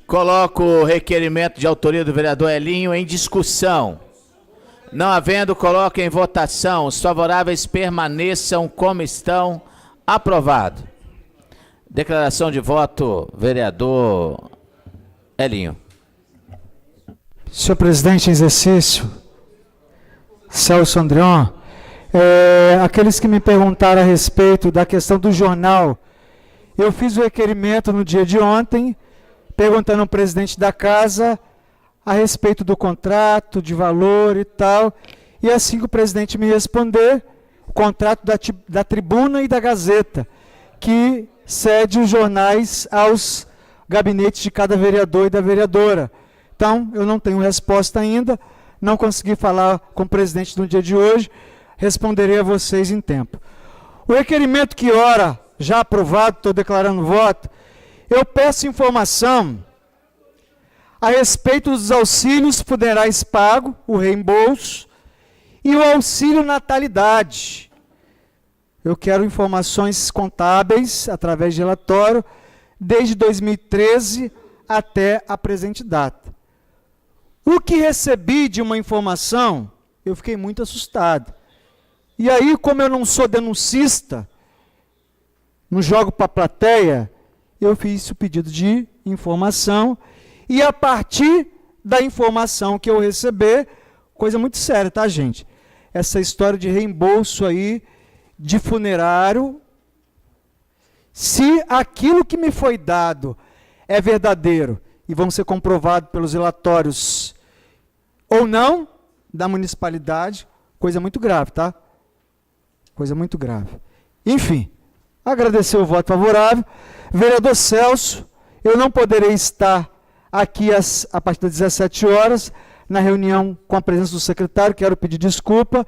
Coloco o requerimento de autoria do vereador Elinho em discussão. Não havendo, coloco em votação. Os favoráveis permaneçam como estão. Aprovado. Declaração de voto, vereador Elinho. Senhor presidente em exercício, Celso Andreon, aqueles que me perguntaram a respeito da questão do jornal, eu fiz o requerimento no dia de ontem, perguntando ao presidente da casa a respeito do contrato, de valor e tal, e assim que o presidente me responder, o contrato da Tribuna e da Gazeta, que cede os jornais aos gabinetes de cada vereador e da vereadora. Então, eu não tenho resposta ainda, não consegui falar com o presidente no dia de hoje, responderei a vocês em tempo. O requerimento que ora, já aprovado, estou declarando voto, eu peço informação a respeito dos auxílios funerais pagos, o reembolso, e o auxílio natalidade. Eu quero informações contábeis, através de relatório, desde 2013 até a presente data. O que recebi de uma informação, eu fiquei muito assustado. E aí, como eu não sou denuncista, não jogo para a plateia, eu fiz o pedido de informação, e a partir da informação que eu receber, coisa muito séria, tá, gente? Essa história de reembolso aí, de funerário, se aquilo que me foi dado é verdadeiro, e vão ser comprovados pelos relatórios ou não da municipalidade, coisa muito grave, tá? Coisa muito grave. Enfim, agradecer o voto favorável. Vereador Celso, eu não poderei estar aqui a partir das 17 horas, na reunião com a presença do secretário, quero pedir desculpa.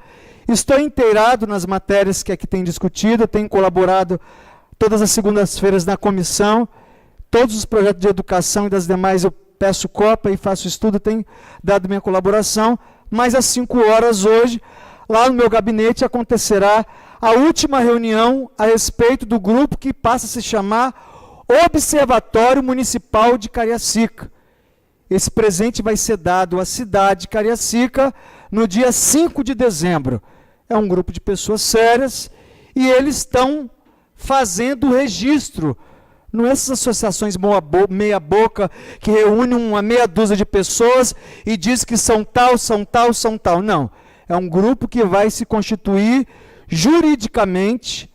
Estou inteirado nas matérias que aqui tem discutido, tenho colaborado todas as segundas-feiras na comissão, todos os projetos de educação e das demais eu peço cópia e faço estudo, tenho dado minha colaboração, mas às 5 horas hoje, lá no meu gabinete, acontecerá a última reunião a respeito do grupo que passa a se chamar Observatório Municipal de Cariacica. Esse presente vai ser dado à cidade de Cariacica no dia 5 de dezembro. É um grupo de pessoas sérias e eles estão fazendo o registro. Não é essas associações meia-boca que reúnem uma meia dúzia de pessoas e diz que são tal, são tal, são tal. Não. É um grupo que vai se constituir juridicamente,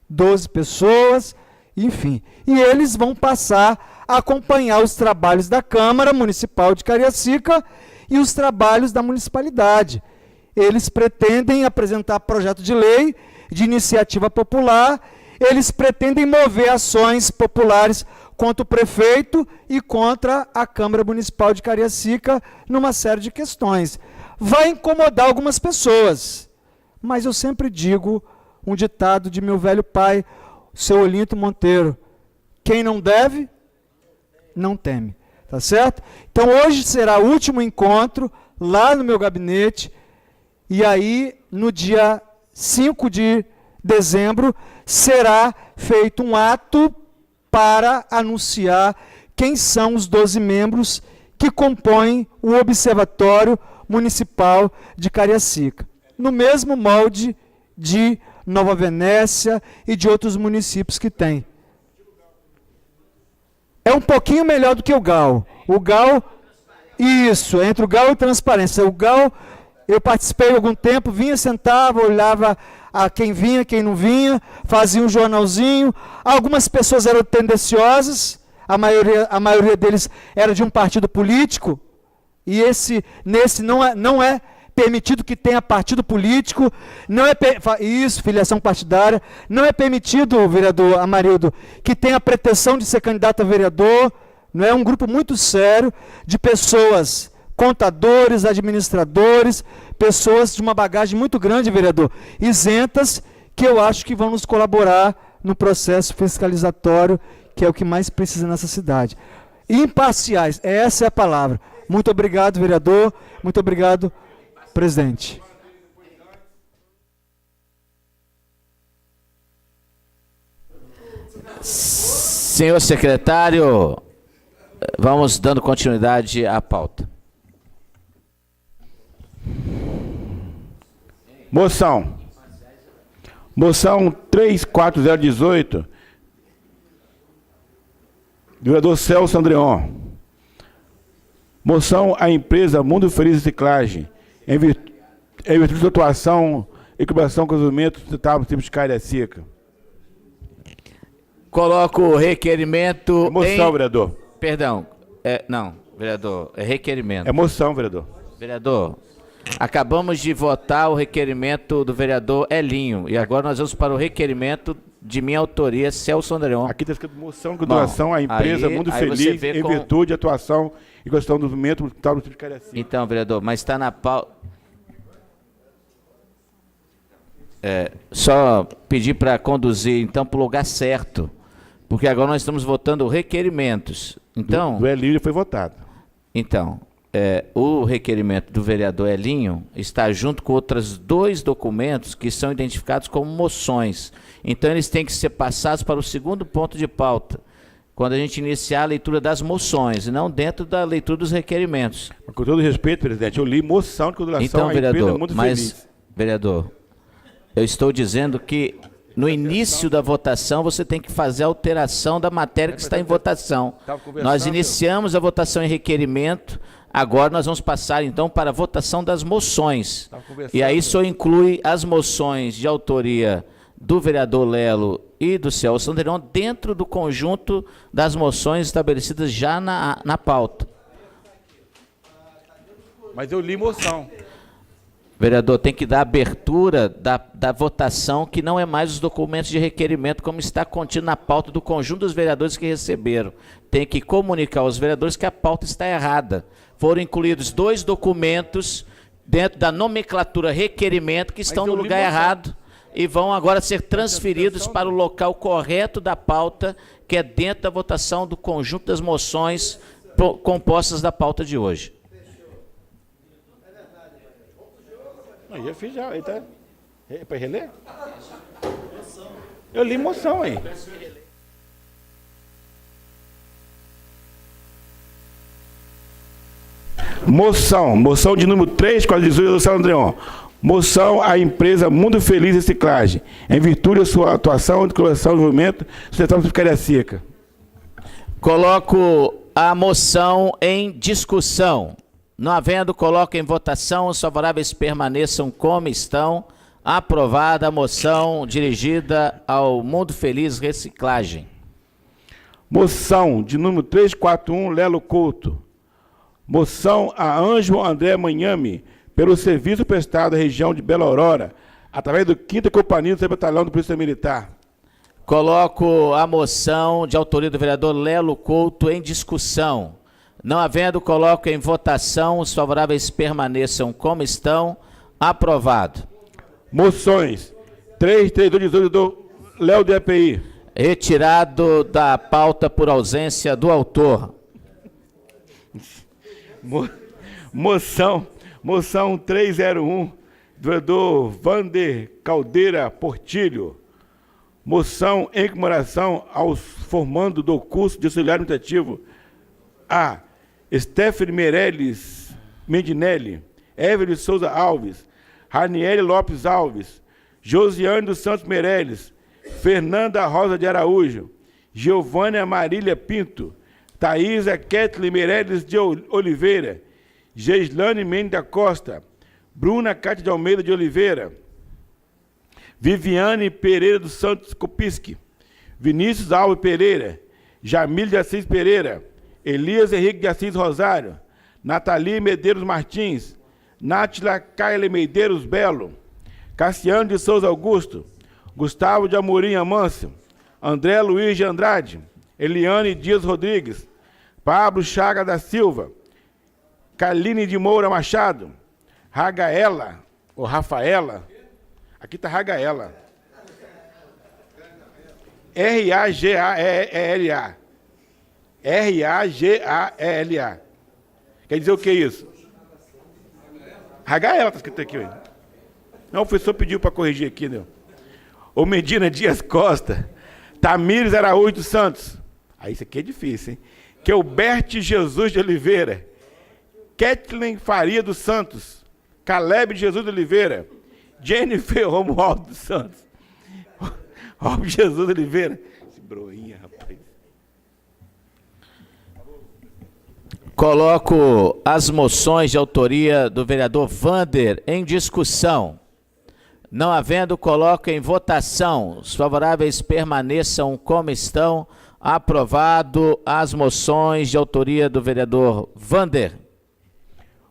12 pessoas, enfim. E eles vão passar a acompanhar os trabalhos da Câmara Municipal de Cariacica e os trabalhos da municipalidade. Eles pretendem apresentar projeto de lei de iniciativa popular, eles pretendem mover ações populares contra o prefeito e contra a Câmara Municipal de Cariacica numa série de questões. Vai incomodar algumas pessoas, mas eu sempre digo um ditado de meu velho pai, seu Olinto Monteiro: quem não deve, não teme. Tá certo? Então hoje será o último encontro lá no meu gabinete, e aí no dia 5 de dezembro será feito um ato para anunciar quem são os 12 membros que compõem o Observatório Municipal de Cariacica, no mesmo molde de Nova Venécia e de outros municípios que tem. É um pouquinho melhor do que o GAL. O GAL, isso, entre o GAL e transparência. O GAL, eu participei há algum tempo, vinha, sentava, olhava a quem vinha, quem não vinha, fazia um jornalzinho. Algumas pessoas eram tendenciosas, a maioria deles era de um partido político, e nesse não é permitido que tenha partido político, não é isso, filiação partidária, não é permitido, vereador Amarildo, que tenha a pretensão de ser candidato a vereador. Não é um grupo muito sério de pessoas, contadores, administradores, pessoas de uma bagagem muito grande, vereador, isentas, que eu acho que vão nos colaborar no processo fiscalizatório, que é o que mais precisa nessa cidade. Imparciais, essa é a palavra. Muito obrigado, vereador. Muito obrigado, presidente. Senhor secretário, vamos dando continuidade à pauta. Moção 34018, do vereador Celso Andreon. Moção à empresa Mundo Feliz Reciclagem, em virtude da atuação e cooperação com os movimentos sustentáveis de Cariacica. Coloco o requerimento. Moção, vereador. Perdão, não, vereador, é requerimento. É moção, vereador. Vereador, acabamos de votar o requerimento do vereador Elinho, e agora nós vamos para o requerimento de minha autoria, Celso Andreon. Aqui está escrito moção com doação à empresa Mundo Feliz, em virtude de atuação e questão do movimento de Cariacica. Então, vereador, mas está na pauta. Só pedir para conduzir, então, para o lugar certo, porque agora nós estamos votando requerimentos. Então, do Elinho foi votado. Então, o requerimento do vereador Elinho está junto com outros 2 documentos que são identificados como moções. Então, eles têm que ser passados para o segundo ponto de pauta, quando a gente iniciar a leitura das moções, e não dentro da leitura dos requerimentos. Com todo respeito, presidente, eu li moção de condulação então, à empresa Mundo mas, Feliz. Vereador, eu estou dizendo que no início da votação você tem que fazer a alteração da matéria que está em votação. Nós iniciamos a votação em requerimento, agora nós vamos passar então para a votação das moções. E aí só inclui as moções de autoria do vereador Lelo e do Celso Andreon dentro do conjunto das moções estabelecidas já na pauta. Mas eu li moção. Vereador, tem que dar abertura da votação, que não é mais os documentos de requerimento, como está contido na pauta do conjunto dos vereadores que receberam. Tem que comunicar aos vereadores que a pauta está errada. Foram incluídos 2 documentos dentro da nomenclatura requerimento que estão no lugar errado e vão agora ser transferidos para o local correto da pauta, que é dentro da votação do conjunto das moções compostas da pauta de hoje. Aí eu fiz já, aí tá. É para reler? Eu li moção aí. Moção de número 3, 418 do Celso Andreon. Moção à empresa Mundo Feliz Reciclagem, em virtude da sua atuação de colaboração e desenvolvimento sustentável de Cariacica. Coloco a moção em discussão. Não havendo, coloco em votação. Os favoráveis permaneçam como estão. Aprovada a moção dirigida ao Mundo Feliz Reciclagem. Moção de número 341, Lelo Couto. Moção a Ângelo André Manhame, pelo serviço prestado à região de Bela Aurora, através do 5ª Companhia do Batalhão do Polícia Militar. Coloco a moção de autoria do vereador Lelo Couto em discussão. Não havendo, coloco em votação. Os favoráveis permaneçam como estão. Aprovado. Moções 33218 do Léo do EPI. Retirado da pauta por ausência do autor. Moção 301 do vereador Vander Caldeira Portilho. Moção em comemoração aos formando do curso de auxiliar administrativo a Stephanie Meirelles Mendinelli, Evelyn Souza Alves, Raniele Lopes Alves, Josiane dos Santos Meirelles, Fernanda Rosa de Araújo, Giovânia Marília Pinto, Thaísa Kathleen Meirelles de Oliveira, Geislane Mendes da Costa, Bruna Cátia de Almeida de Oliveira, Viviane Pereira dos Santos Kopiski, Vinícius Alves Pereira, Jamil de Assis Pereira, Elias Henrique de Assis Rosário, Nathalie Medeiros Martins, Nátila Kaile Medeiros Belo, Cassiano de Souza Augusto, Gustavo de Amorim Amâncio, André Luiz de Andrade, Eliane Dias Rodrigues, Pablo Chaga da Silva, Kaline de Moura Machado, Ragaela, ou Rafaela, aqui está Ragaela, R-A-G-A-E-L-A, R-A-G-A-E-L-A. Quer dizer o que é isso? Ragaela está escrito aqui. Não, o professor pediu para corrigir aqui, né? O Medina Dias Costa, Tamires Araújo dos Santos. Aí isso aqui é difícil, hein? Kelbert Jesus de Oliveira, Kathleen Faria dos Santos, Caleb Jesus de Oliveira, Jennifer Romualdo dos Santos, Rob Jesus de Oliveira. Esse broinha, rapaz. Coloco as moções de autoria do vereador Vander em discussão. Não havendo, coloco em votação. Os favoráveis permaneçam como estão. Aprovado as moções de autoria do vereador Vander.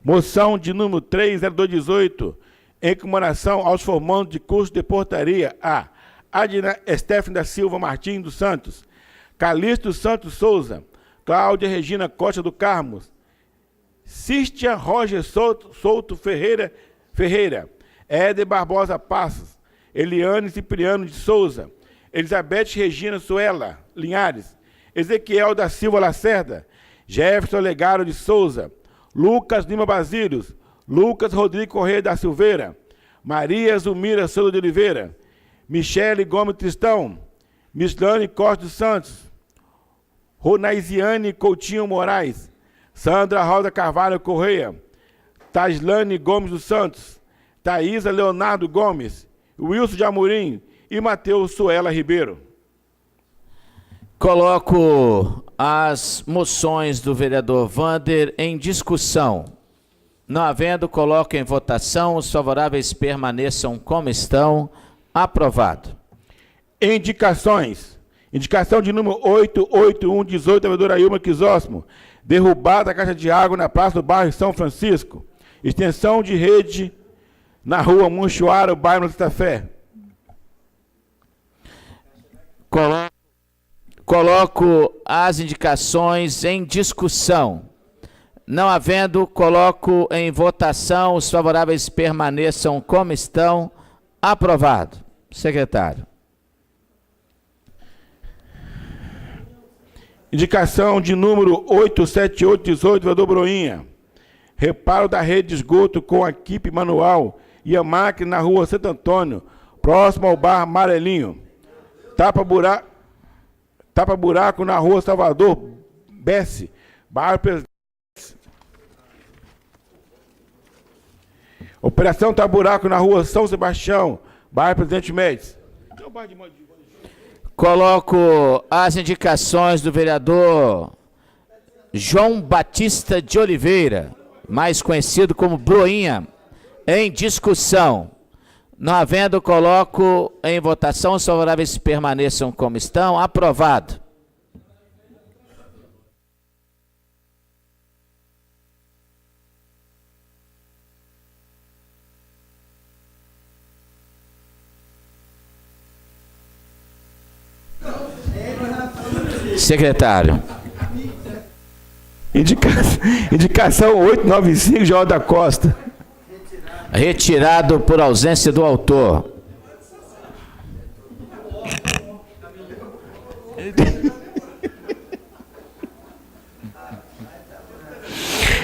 Moção de número 30218, em comemoração aos formandos de curso de portaria a Adina Stephanie da Silva Martins dos Santos, Calixto Santos Souza, Cláudia Regina Costa do Carmo, Cístia Roger Souto Ferreira, Éder Barbosa Passos, Eliane Cipriano de Souza, Elizabeth Regina Suela Linhares, Ezequiel da Silva Lacerda, Jefferson Legaro de Souza, Lucas Lima Basílios, Lucas Rodrigo Correia da Silveira, Maria Zulmira Souza de Oliveira, Michele Gomes Tristão, Mislane Costa dos Santos, Ronaisiane Coutinho Moraes, Sandra Rosa Carvalho Correia, Taslane Gomes dos Santos, Thaísa Leonardo Gomes, Wilson de Amorim e Matheus Suela Ribeiro. Coloco as moções do vereador Vander em discussão. Não havendo, coloco em votação. Os favoráveis permaneçam como estão. Aprovado. Indicações. Indicação de número 88118, da vereadora Ilma Crisóstomo. Derrubada a caixa de água na praça do bairro São Francisco. Extensão de rede na rua Monchoara, bairro Santa Fé. Coloco as indicações em discussão. Não havendo, coloco em votação. Os favoráveis permaneçam como estão. Aprovado. Secretário. Indicação de número 87818, vereador Broinha. Reparo da rede de esgoto com a equipe manual e a máquina na rua Santo Antônio, próximo ao bar Amarelinho. Tapa buraco na rua Salvador Bessi, bairro Presidente. Operação Tapa buraco na rua São Sebastião, bairro Presidente Médici. Coloco as indicações do vereador João Batista de Oliveira, mais conhecido como Broinha, em discussão. Não havendo, coloco em votação. Os favoráveis permaneçam como estão. Aprovado. Secretário. Indicação 895, João da Costa. Retirado por ausência do autor.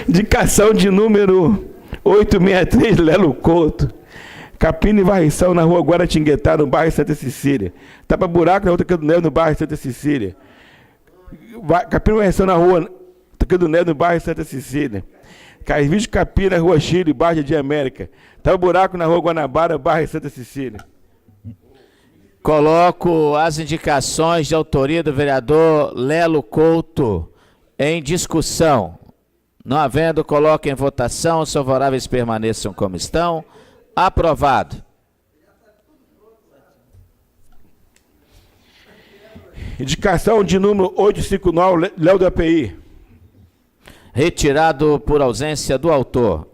Indicação de número 863, Lelo Couto. Capina e varrição na rua Guaratinguetá, no bairro Santa Cecília. Tapa buraco na rua Taquedo Neves, no bairro Santa Cecília. Capina e varrição na rua Taquedo Neves, no bairro Santa Cecília. Carvis de Capina, rua Chile, bairro de América. Tapa buraco na rua Guanabara, bairro Santa Cecília. Coloco as indicações de autoria do vereador Lelo Couto em discussão. Não havendo, coloco em votação. Os favoráveis permaneçam como estão. Aprovado. Indicação de número 859, Léo do API. Retirado por ausência do autor.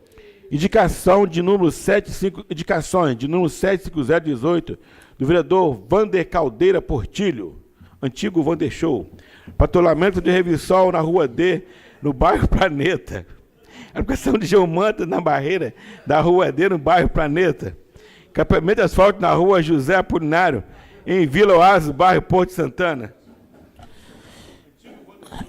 Indicação de número 75018, do vereador Vander Caldeira Portilho, antigo Vander Show. Patrulhamento de Revissol na rua D, no bairro Planeta. Aplicação de geomanta na barreira da rua D, no bairro Planeta. Campamento de asfalto na rua José Apolinário, em Vila Oasis, bairro Porto Santana.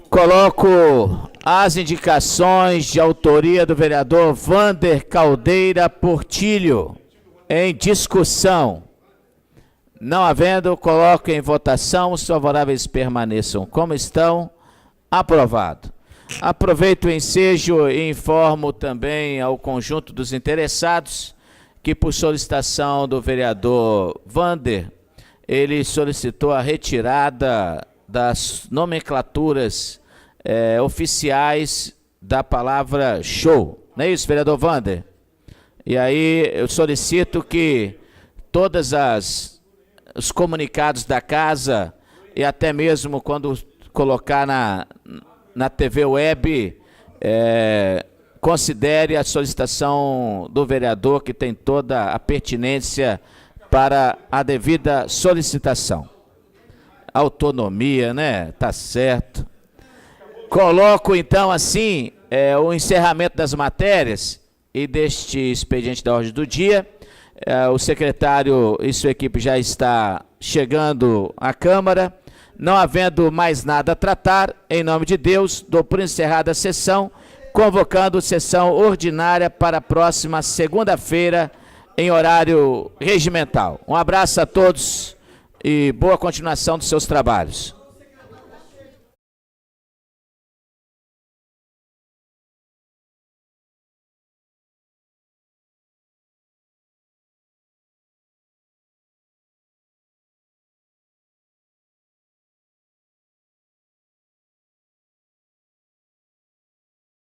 Coloco as indicações de autoria do vereador Vander Caldeira Portilho em discussão. Não havendo, coloco em votação. Os favoráveis permaneçam como estão. Aprovado. Aproveito o ensejo e informo também ao conjunto dos interessados que, por solicitação do vereador Vander, ele solicitou a retirada das nomenclaturas oficiais da palavra show. Não é isso, vereador Vander? E aí eu solicito que todas os comunicados da casa e até mesmo quando colocar na TV Web, considere a solicitação do vereador, que tem toda a pertinência para a devida solicitação. Autonomia, né? Tá certo. Coloco então assim o encerramento das matérias e deste expediente da ordem do dia. O secretário e sua equipe já está chegando à Câmara. Não havendo mais nada a tratar, em nome de Deus, dou por encerrada a sessão, convocando sessão ordinária para a próxima segunda-feira, em horário regimental. Um abraço a todos e boa continuação dos seus trabalhos.